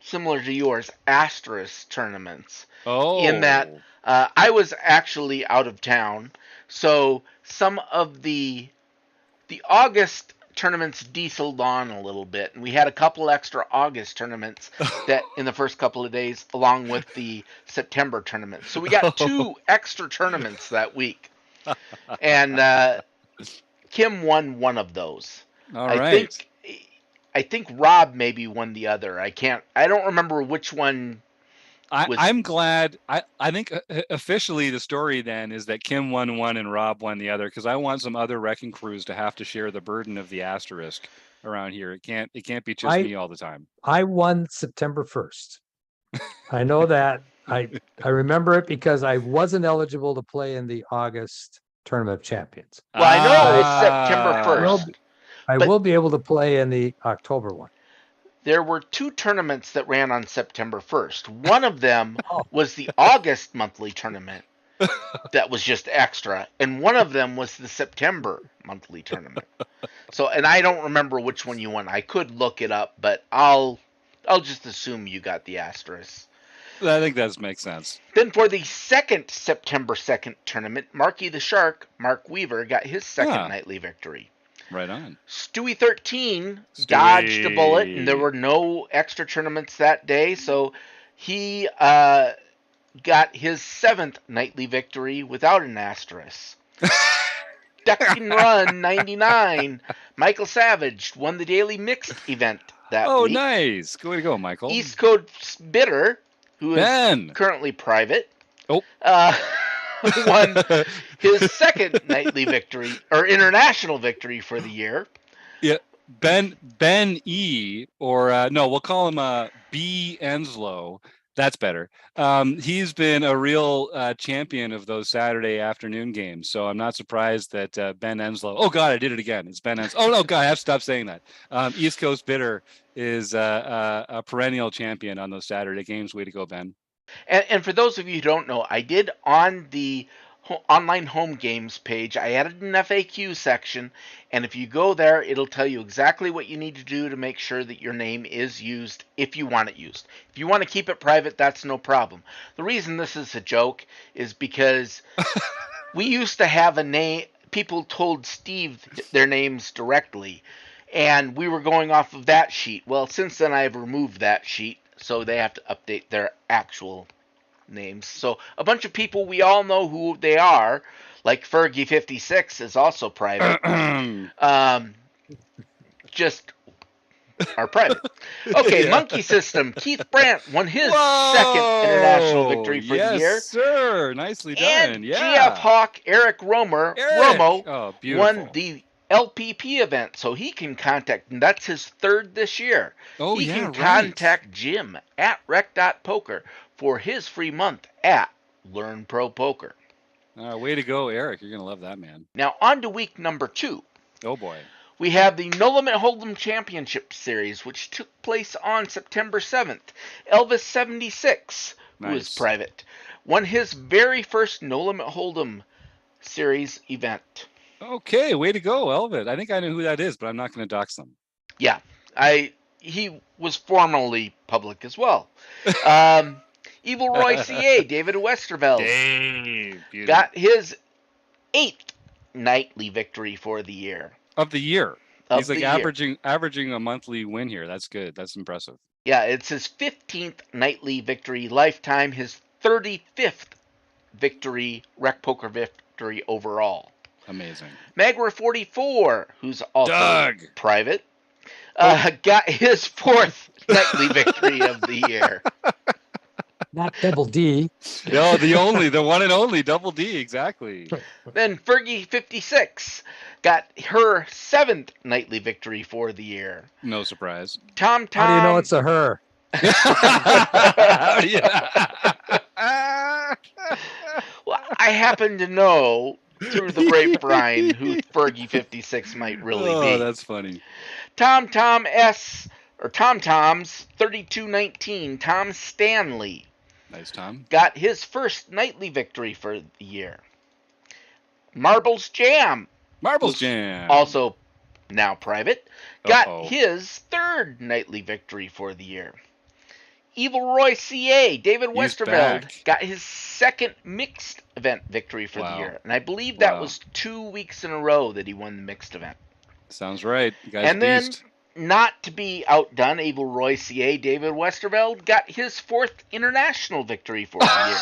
[SPEAKER 6] similar to yours, asterisk tournaments.
[SPEAKER 2] Oh.
[SPEAKER 6] In that I was actually out of town. So some of the August tournaments dieseled on a little bit. And we had a couple extra August tournaments that in the first couple of days, along with the September tournament. So we got 2 extra tournaments that week. And Kim won one of those.
[SPEAKER 2] All right.
[SPEAKER 6] I think Rob maybe won the other. I don't remember which one.
[SPEAKER 2] I'm glad. I think officially the story then is that Kim won one and Rob won the other, because I want some other wrecking crews to have to share the burden of the asterisk around here. It can't be just me all the time.
[SPEAKER 4] I won September 1st. I know that. I remember it because I wasn't eligible to play in the August Tournament of Champions.
[SPEAKER 6] Well, I know it's September 1st.
[SPEAKER 4] I will be able to play in the October one.
[SPEAKER 6] There were 2 tournaments that ran on September 1st. One of them was the August monthly tournament that was just extra, and one of them was the September monthly tournament. So, and I don't remember which one you won. I could look it up, but I'll just assume you got the asterisk.
[SPEAKER 2] I think that makes sense.
[SPEAKER 6] Then for the second September 2nd tournament, Marky the Shark, Mark Weaver, got his second nightly victory.
[SPEAKER 2] Right on.
[SPEAKER 6] Stewie 13 dodged a bullet, and there were no extra tournaments that day, so he got his 7th nightly victory without an asterisk. Duck and Run 99, Michael Savage won the daily mixed event that week.
[SPEAKER 2] Oh, nice. Way to go, Michael.
[SPEAKER 6] East Coast Bitter, who is currently private, won his second nightly victory or international victory for the year.
[SPEAKER 2] Yeah, Ben E, or no, we'll call him B Enslow. That's better. He's been a real champion of those Saturday afternoon games. So I'm not surprised that Ben Enslow. Oh God, I did it again. It's Ben Enslow. Oh no, God, I have to stop saying that. East Coast Bitter is a perennial champion on those Saturday games. Way to go, Ben.
[SPEAKER 6] And for those of you who don't know, I did on the online home games page, I added an FAQ section, and if you go there, it'll tell you exactly what you need to do to make sure that your name is used if you want it used. If you want to keep it private, that's no problem. The reason this is a joke is because we used to have a name, people told Steve their names directly, and we were going off of that sheet. Well, since then I've removed that sheet, so they have to update their actual names. So a bunch of people, we all know who they are, like Fergie56 is also private. Just are private. Okay, yeah. Monkey System, Keith Brandt won his second international victory for the year.
[SPEAKER 2] Yes, sir. Nicely done.
[SPEAKER 6] And
[SPEAKER 2] yeah.
[SPEAKER 6] GF Hawk Eric Romo won the LPP event, so he can contact, and that's his third this year. He can contact Jim at rec.poker for his free month at Learn Pro Poker.
[SPEAKER 2] Way to go, Eric. You're going to love that, man.
[SPEAKER 6] Now, on to week number 2.
[SPEAKER 2] Oh, boy.
[SPEAKER 6] We have the No Limit Hold'em Championship Series, which took place on September 7th. Elvis76, who is private, won his very first No Limit Hold'em Series event.
[SPEAKER 2] Okay, way to go, Elvis. I think I know who that is, but I'm not going to dox them.
[SPEAKER 6] Yeah, he was formerly public as well. Evil Roy CA, David Westerveld, got his 8th nightly victory for the year.
[SPEAKER 2] Of the year. He's like averaging a monthly win here. That's good. That's impressive.
[SPEAKER 6] Yeah, it's his 15th nightly victory lifetime, his 35th victory, rec poker victory overall.
[SPEAKER 2] Amazing.
[SPEAKER 6] Magra44, who's also private, got his 4th nightly victory of the year.
[SPEAKER 4] Not Double D.
[SPEAKER 2] No, the one and only Double D, exactly.
[SPEAKER 6] Then Fergie56 got her 7th nightly victory for the year.
[SPEAKER 2] No surprise.
[SPEAKER 6] Tom.
[SPEAKER 4] How do you know it's a her?
[SPEAKER 6] Well, I happen to know through the grapevine who Fergie56 might really be.
[SPEAKER 2] Oh, that's funny.
[SPEAKER 6] Tom's 3219, Tom Stanley.
[SPEAKER 2] Nice, Tom.
[SPEAKER 6] Got his first nightly victory for the year. Marbles Jam. Also now private. Got his 3rd nightly victory for the year. Evil Roy CA, David Westerveld, got his 2nd mixed event victory for the year. And I believe that was 2 weeks in a row that he won the mixed event.
[SPEAKER 2] Sounds right.
[SPEAKER 6] And then, not to be outdone, Evil Roy CA, David Westerveld, got his 4th international victory for the year.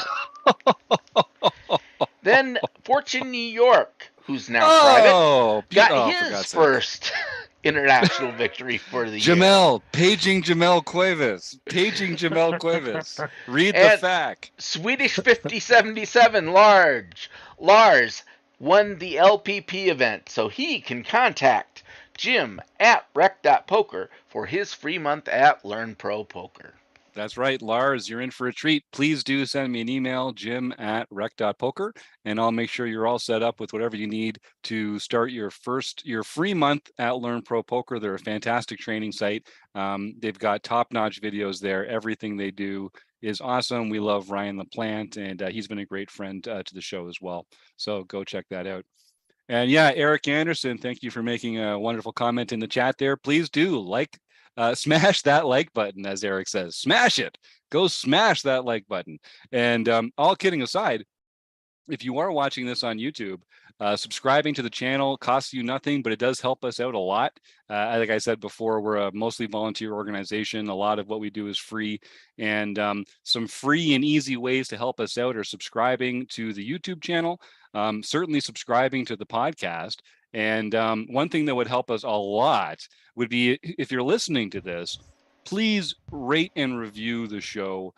[SPEAKER 6] Then Fortune New York, who's now private, got his first international victory for the year.
[SPEAKER 2] Paging Jamel Cuevas. Read the fact.
[SPEAKER 6] Swedish 5077, Lars, won the LPP event, so he can contact Jim at rec.poker for his free month at Learn Pro Poker.
[SPEAKER 2] That's right, Lars, you're in for a treat. Please do send me an email, jim@rec.poker, and I'll make sure you're all set up with whatever you need to start your free month at Learn Pro Poker. They're a fantastic training site. They've got top-notch videos there. Everything they do is awesome. We love Ryan LaPlante, and he's been a great friend to the show as well. So go check that out. And yeah, Eric Anderson, thank you for making a wonderful comment in the chat there. Please do smash that like button, as Eric says. Smash it. Go smash that like button. And all kidding aside, if you are watching this on YouTube, subscribing to the channel costs you nothing, but it does help us out a lot. Like I said before, we're a mostly volunteer organization. A lot of what we do is free, and some free and easy ways to help us out are subscribing to the YouTube channel, certainly subscribing to the podcast. And one thing that would help us a lot would be, if you're listening to this, please rate and review the show.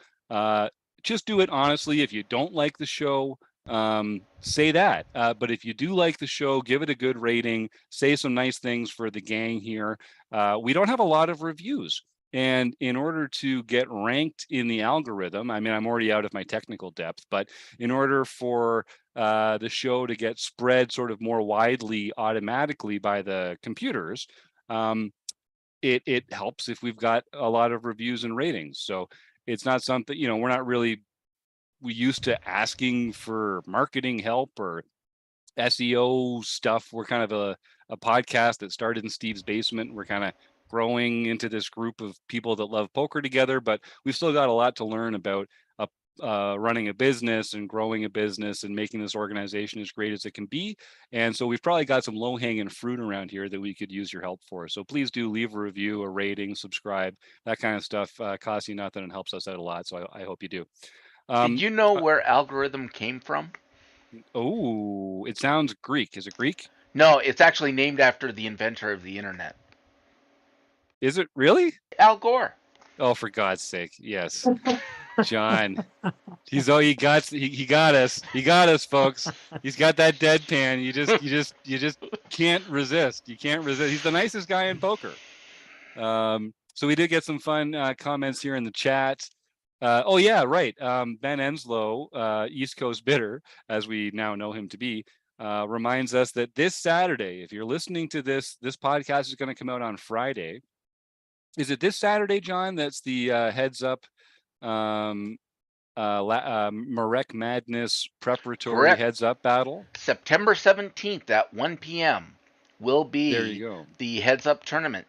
[SPEAKER 2] Just do it honestly. If you don't like the show, say that. But if you do like the show, give it a good rating, say some nice things for the gang here. We don't have a lot of reviews. And in order to get ranked in the algorithm, I mean, I'm already out of my technical depth, but in order for the show to get spread sort of more widely automatically by the computers, it helps if we've got a lot of reviews and ratings. So it's not something, we're not really used to asking for marketing help or SEO stuff. We're kind of a podcast that started in Steve's basement. We're kind of growing into this group of people that love poker together, but we've still got a lot to learn about running a business and growing a business and making this organization as great as it can be. And so we've probably got some low-hanging fruit around here that we could use your help for. So please do leave a review, a rating, subscribe. That kind of stuff costs you nothing and helps us out a lot. So I hope you do.
[SPEAKER 6] Did you know where algorithm came from?
[SPEAKER 2] Oh, it sounds Greek. Is it Greek?
[SPEAKER 6] No, it's actually named after the inventor of the internet,
[SPEAKER 2] Is it really?
[SPEAKER 6] Al Gore.
[SPEAKER 2] Oh, for God's sake. Yes. John. He got us. He got us, folks. He's got that deadpan. You just can't resist. You can't resist. He's the nicest guy in poker. So we did get some fun comments here in the chat. Oh yeah, right. Ben Enslow, East Coast Bitter, as we now know him to be, reminds us that this Saturday, if you're listening to this podcast is going to come out on Friday. Is it this Saturday, John? That's the heads up Marek Madness preparatory
[SPEAKER 6] Correct.
[SPEAKER 2] heads up battle.
[SPEAKER 6] September 17th at 1 p.m. will
[SPEAKER 2] There you
[SPEAKER 6] be
[SPEAKER 2] go.
[SPEAKER 6] the heads up tournament.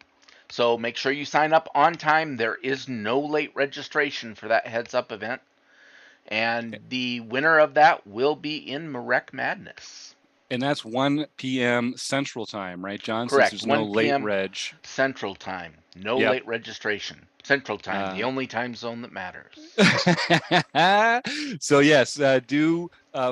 [SPEAKER 6] So make sure you sign up on time. There is no late registration for that heads up event. And the winner of that will be in Marek Madness.
[SPEAKER 2] And that's 1 p.m. Central Time, right, John?
[SPEAKER 6] Correct.
[SPEAKER 2] Since there's no
[SPEAKER 6] 1
[SPEAKER 2] late
[SPEAKER 6] p.m.
[SPEAKER 2] reg.
[SPEAKER 6] Central Time. No
[SPEAKER 2] Yep.
[SPEAKER 6] late registration. Central Time, the only time zone that matters.
[SPEAKER 2] So yes,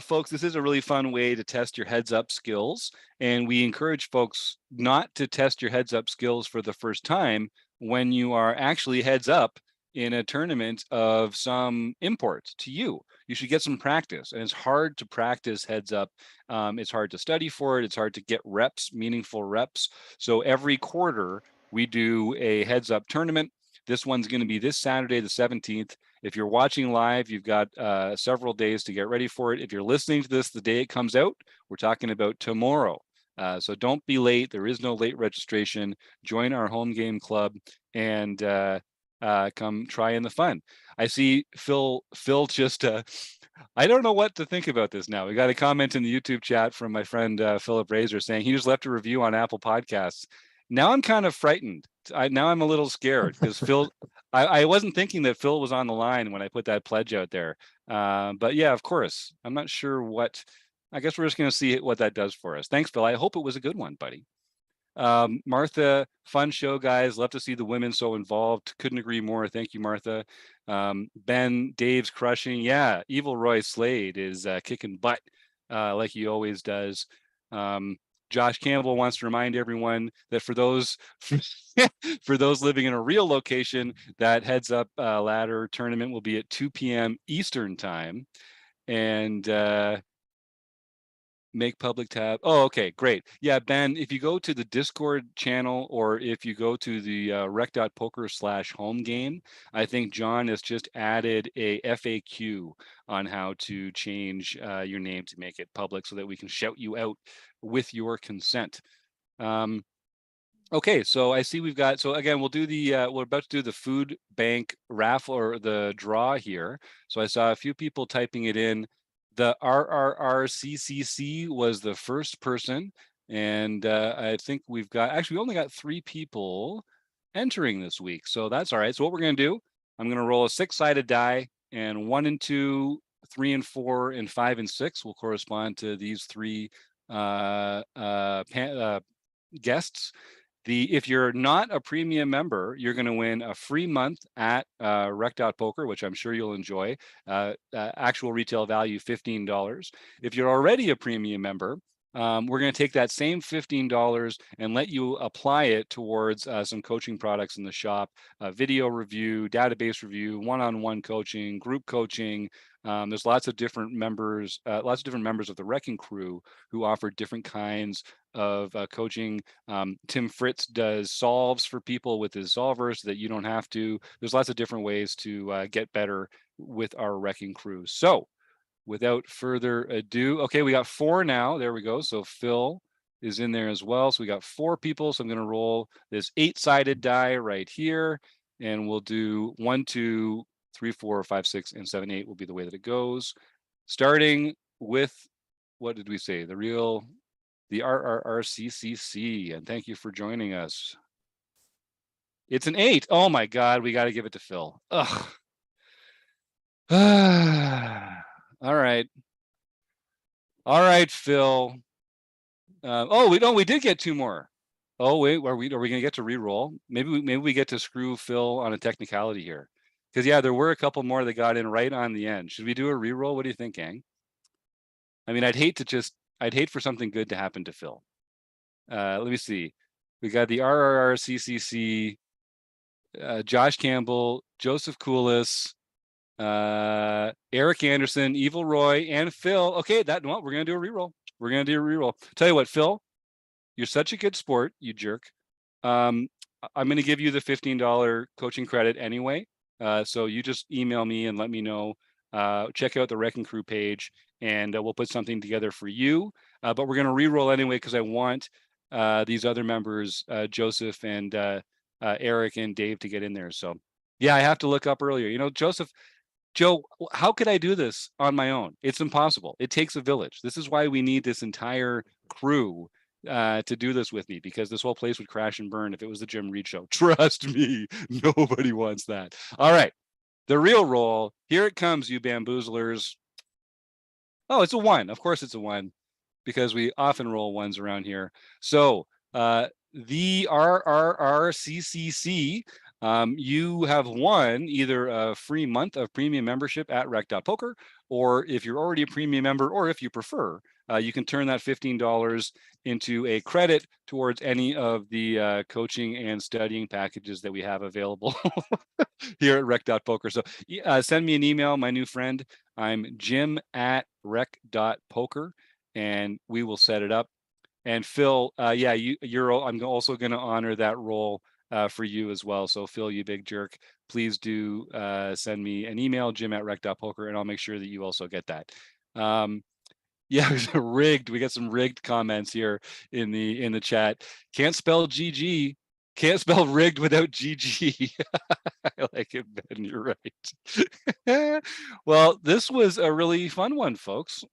[SPEAKER 2] folks, this is a really fun way to test your heads up skills. And we encourage folks not to test your heads up skills for the first time when you are actually heads up in a tournament of some import to you. You should get some practice, and it's hard to practice heads up. It's hard to study for it. It's hard to get reps, meaningful reps. So every quarter we do a heads up tournament. This one's going to be this Saturday, the 17th. If you're watching live, you've got several days to get ready for it. If you're listening to this the day it comes out, we're talking about tomorrow. So don't be late. There is no late registration. Join our home game club and come try in the fun. I see Phil just I don't know what to think about this now. We got a comment in the YouTube chat from my friend Philip Razor saying he just left a review on Apple Podcasts. Now I'm kind of frightened. Now I'm a little scared because Phil, I wasn't thinking that Phil was on the line when I put that pledge out there. But yeah, of course, I'm not sure what, I guess we're just going to see what that does for us. Thanks, Phil. I hope it was a good one, buddy. Martha, fun show, guys. Love to see the women so involved. Couldn't agree more. Thank you, Martha. Ben, Dave's crushing. Yeah, Evil Roy Slade is kicking butt like he always does. Josh Campbell wants to remind everyone that for those living in a real location, that heads up ladder tournament will be at 2 p.m. Eastern time. And make public tab. Oh, okay, great. Yeah, Ben, if you go to the Discord channel or if you go to the rec.poker/home game, I think John has just added a FAQ on how to change your name to make it public so that we can shout you out with your consent. Okay, so I see we've got, so again, we'll do the, we're about to do the food bank raffle or the draw here. So I saw a few people typing it in. The RRRCCC was the first person, and I think we've got, actually we only got 3 people entering this week, so that's all right. So what we're going to do, I'm going to roll a 6-sided die, and 1 and 2, 3 and 4, and 5 and 6 will correspond to these 3 guests. If you're not a premium member, you're going to win a free month at rec.poker, which I'm sure you'll enjoy. Actual retail value $15. If you're already a premium member, we're going to take that same $15 and let you apply it towards some coaching products in the shop, video review, database review, one-on-one coaching, group coaching. There's lots of different members of the Wrecking Crew who offer different kinds of coaching. Tim Fritz does solves for people with his solvers so that you don't have to. There's lots of different ways to get better with our Wrecking Crew. So without further ado, okay, we got 4 now. There we go. So Phil is in there as well. So we got 4 people. So I'm going to roll this 8-sided die right here, and we'll do 1, 2, 3, 4, 5, 6, and 7, 8 will be the way that it goes. Starting with, what did we say? The RRRCCC. And thank you for joining us. It's an 8. Oh my God, we got to give it to Phil. Ugh. All right, Phil. Oh, we did get 2 more. Oh wait, are we gonna get to re-roll? Maybe we get to screw Phil on a technicality here, because yeah, there were a couple more that got in right on the end. Should we do a re-roll? What do you think, gang? I mean, I'd hate for something good to happen to Phil. Let me see. We got the RRRCCC, Josh Campbell, Joseph Koulis, Eric Anderson, Evil Roy, and Phil. Okay, we're gonna do a reroll. Tell you what, Phil, you're such a good sport, you jerk. I'm gonna give you the $15 coaching credit anyway. So you just email me and let me know. Check out the Wrecking Crew page, and we'll put something together for you. But we're gonna reroll anyway because I want these other members, Joseph and Eric and Dave, to get in there. So yeah, I have to look up earlier. You know, Joe, how could I do this on my own? It's impossible. It takes a village. This is why we need this entire crew to do this with me, because this whole place would crash and burn if it was the Jim Reid show. Trust me, nobody wants that. All right, the real roll. Here it comes, you bamboozlers. Oh, it's a 1. Of course it's a 1, because we often roll 1s around here. So the RRRCCC, you have won either a free month of premium membership at rec.poker, or if you're already a premium member, or if you prefer, you can turn that $15 into a credit towards any of the coaching and studying packages that we have available here at rec.poker. So send me an email, my new friend. I'm jim@rec.poker, and we will set it up. And Phil, yeah, I'm also going to honor that role for you as well. So Phil, you big jerk, please do send me an email, jim@rec.poker, and I'll make sure that you also get that. Yeah, rigged. We got some rigged comments here in the chat. Can't spell GG. Can't spell rigged without GG. I like it, Ben. You're right. Well, this was a really fun one, folks.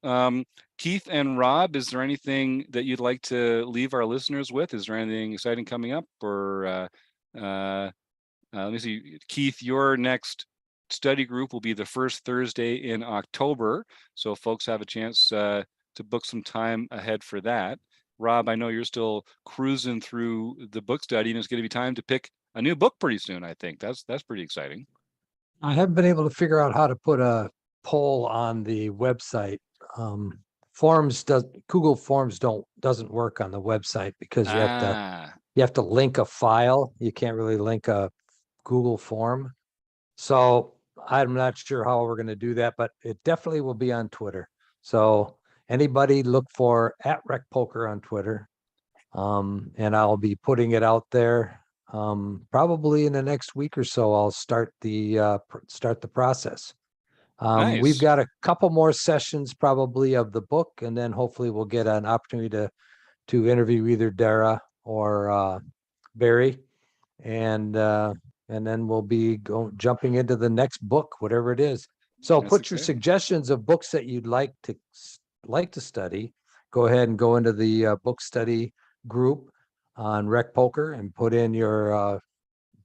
[SPEAKER 2] Keith and Rob, is there anything that you'd like to leave our listeners with? Is there anything exciting coming up? Or let me see, Keith, your next study group will be the first Thursday in October. So folks have a chance to book some time ahead for that. Rob, I know you're still cruising through the book study, and it's going to be time to pick a new book pretty soon. I think that's pretty exciting.
[SPEAKER 4] I haven't been able to figure out how to put a poll on the website. Google Forms doesn't work on the website because you have to link a file. You can't really link a Google form. So I'm not sure how we're going to do that, but it definitely will be on Twitter. So anybody look for @RecPoker on Twitter. And I'll be putting it out there. Probably in the next week or so, I'll start the process.
[SPEAKER 2] Nice.
[SPEAKER 4] We've got a couple more sessions probably of the book, and then hopefully we'll get an opportunity to interview either Dara or Barry, and then we'll be jumping into the next book, whatever it is. So
[SPEAKER 2] That's
[SPEAKER 4] put your
[SPEAKER 2] exciting.
[SPEAKER 4] suggestions of books that you'd like to study. Go ahead and go into the book study group on Rec Poker and put in your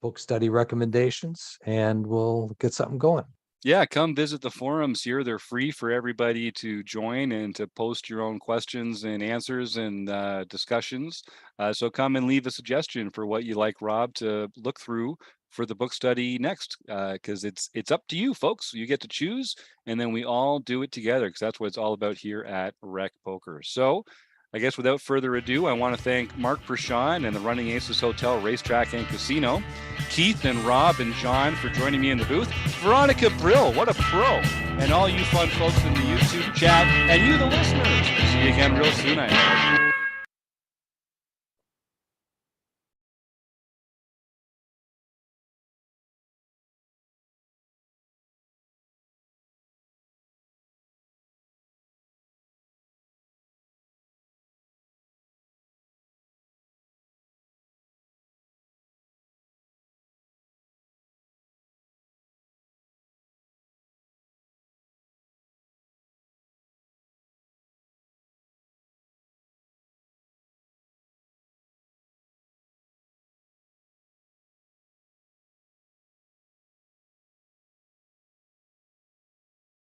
[SPEAKER 4] book study recommendations, and we'll get something going.
[SPEAKER 2] Yeah, come visit the forums here. They're free for everybody to join and to post your own questions and answers and discussions. So come and leave a suggestion for what you'd like Rob to look through for the book study next, because it's up to you, folks. You get to choose, and then we all do it together, because that's what it's all about here at Rec Poker. So I guess without further ado, I want to thank Mark Prashant and the Running Aces Hotel, Racetrack and Casino, Keith and Rob and John for joining me in the booth, Veronica Brill, what a pro, and all you fun folks in the YouTube chat, and you, the listeners. See you again real soon, I hope.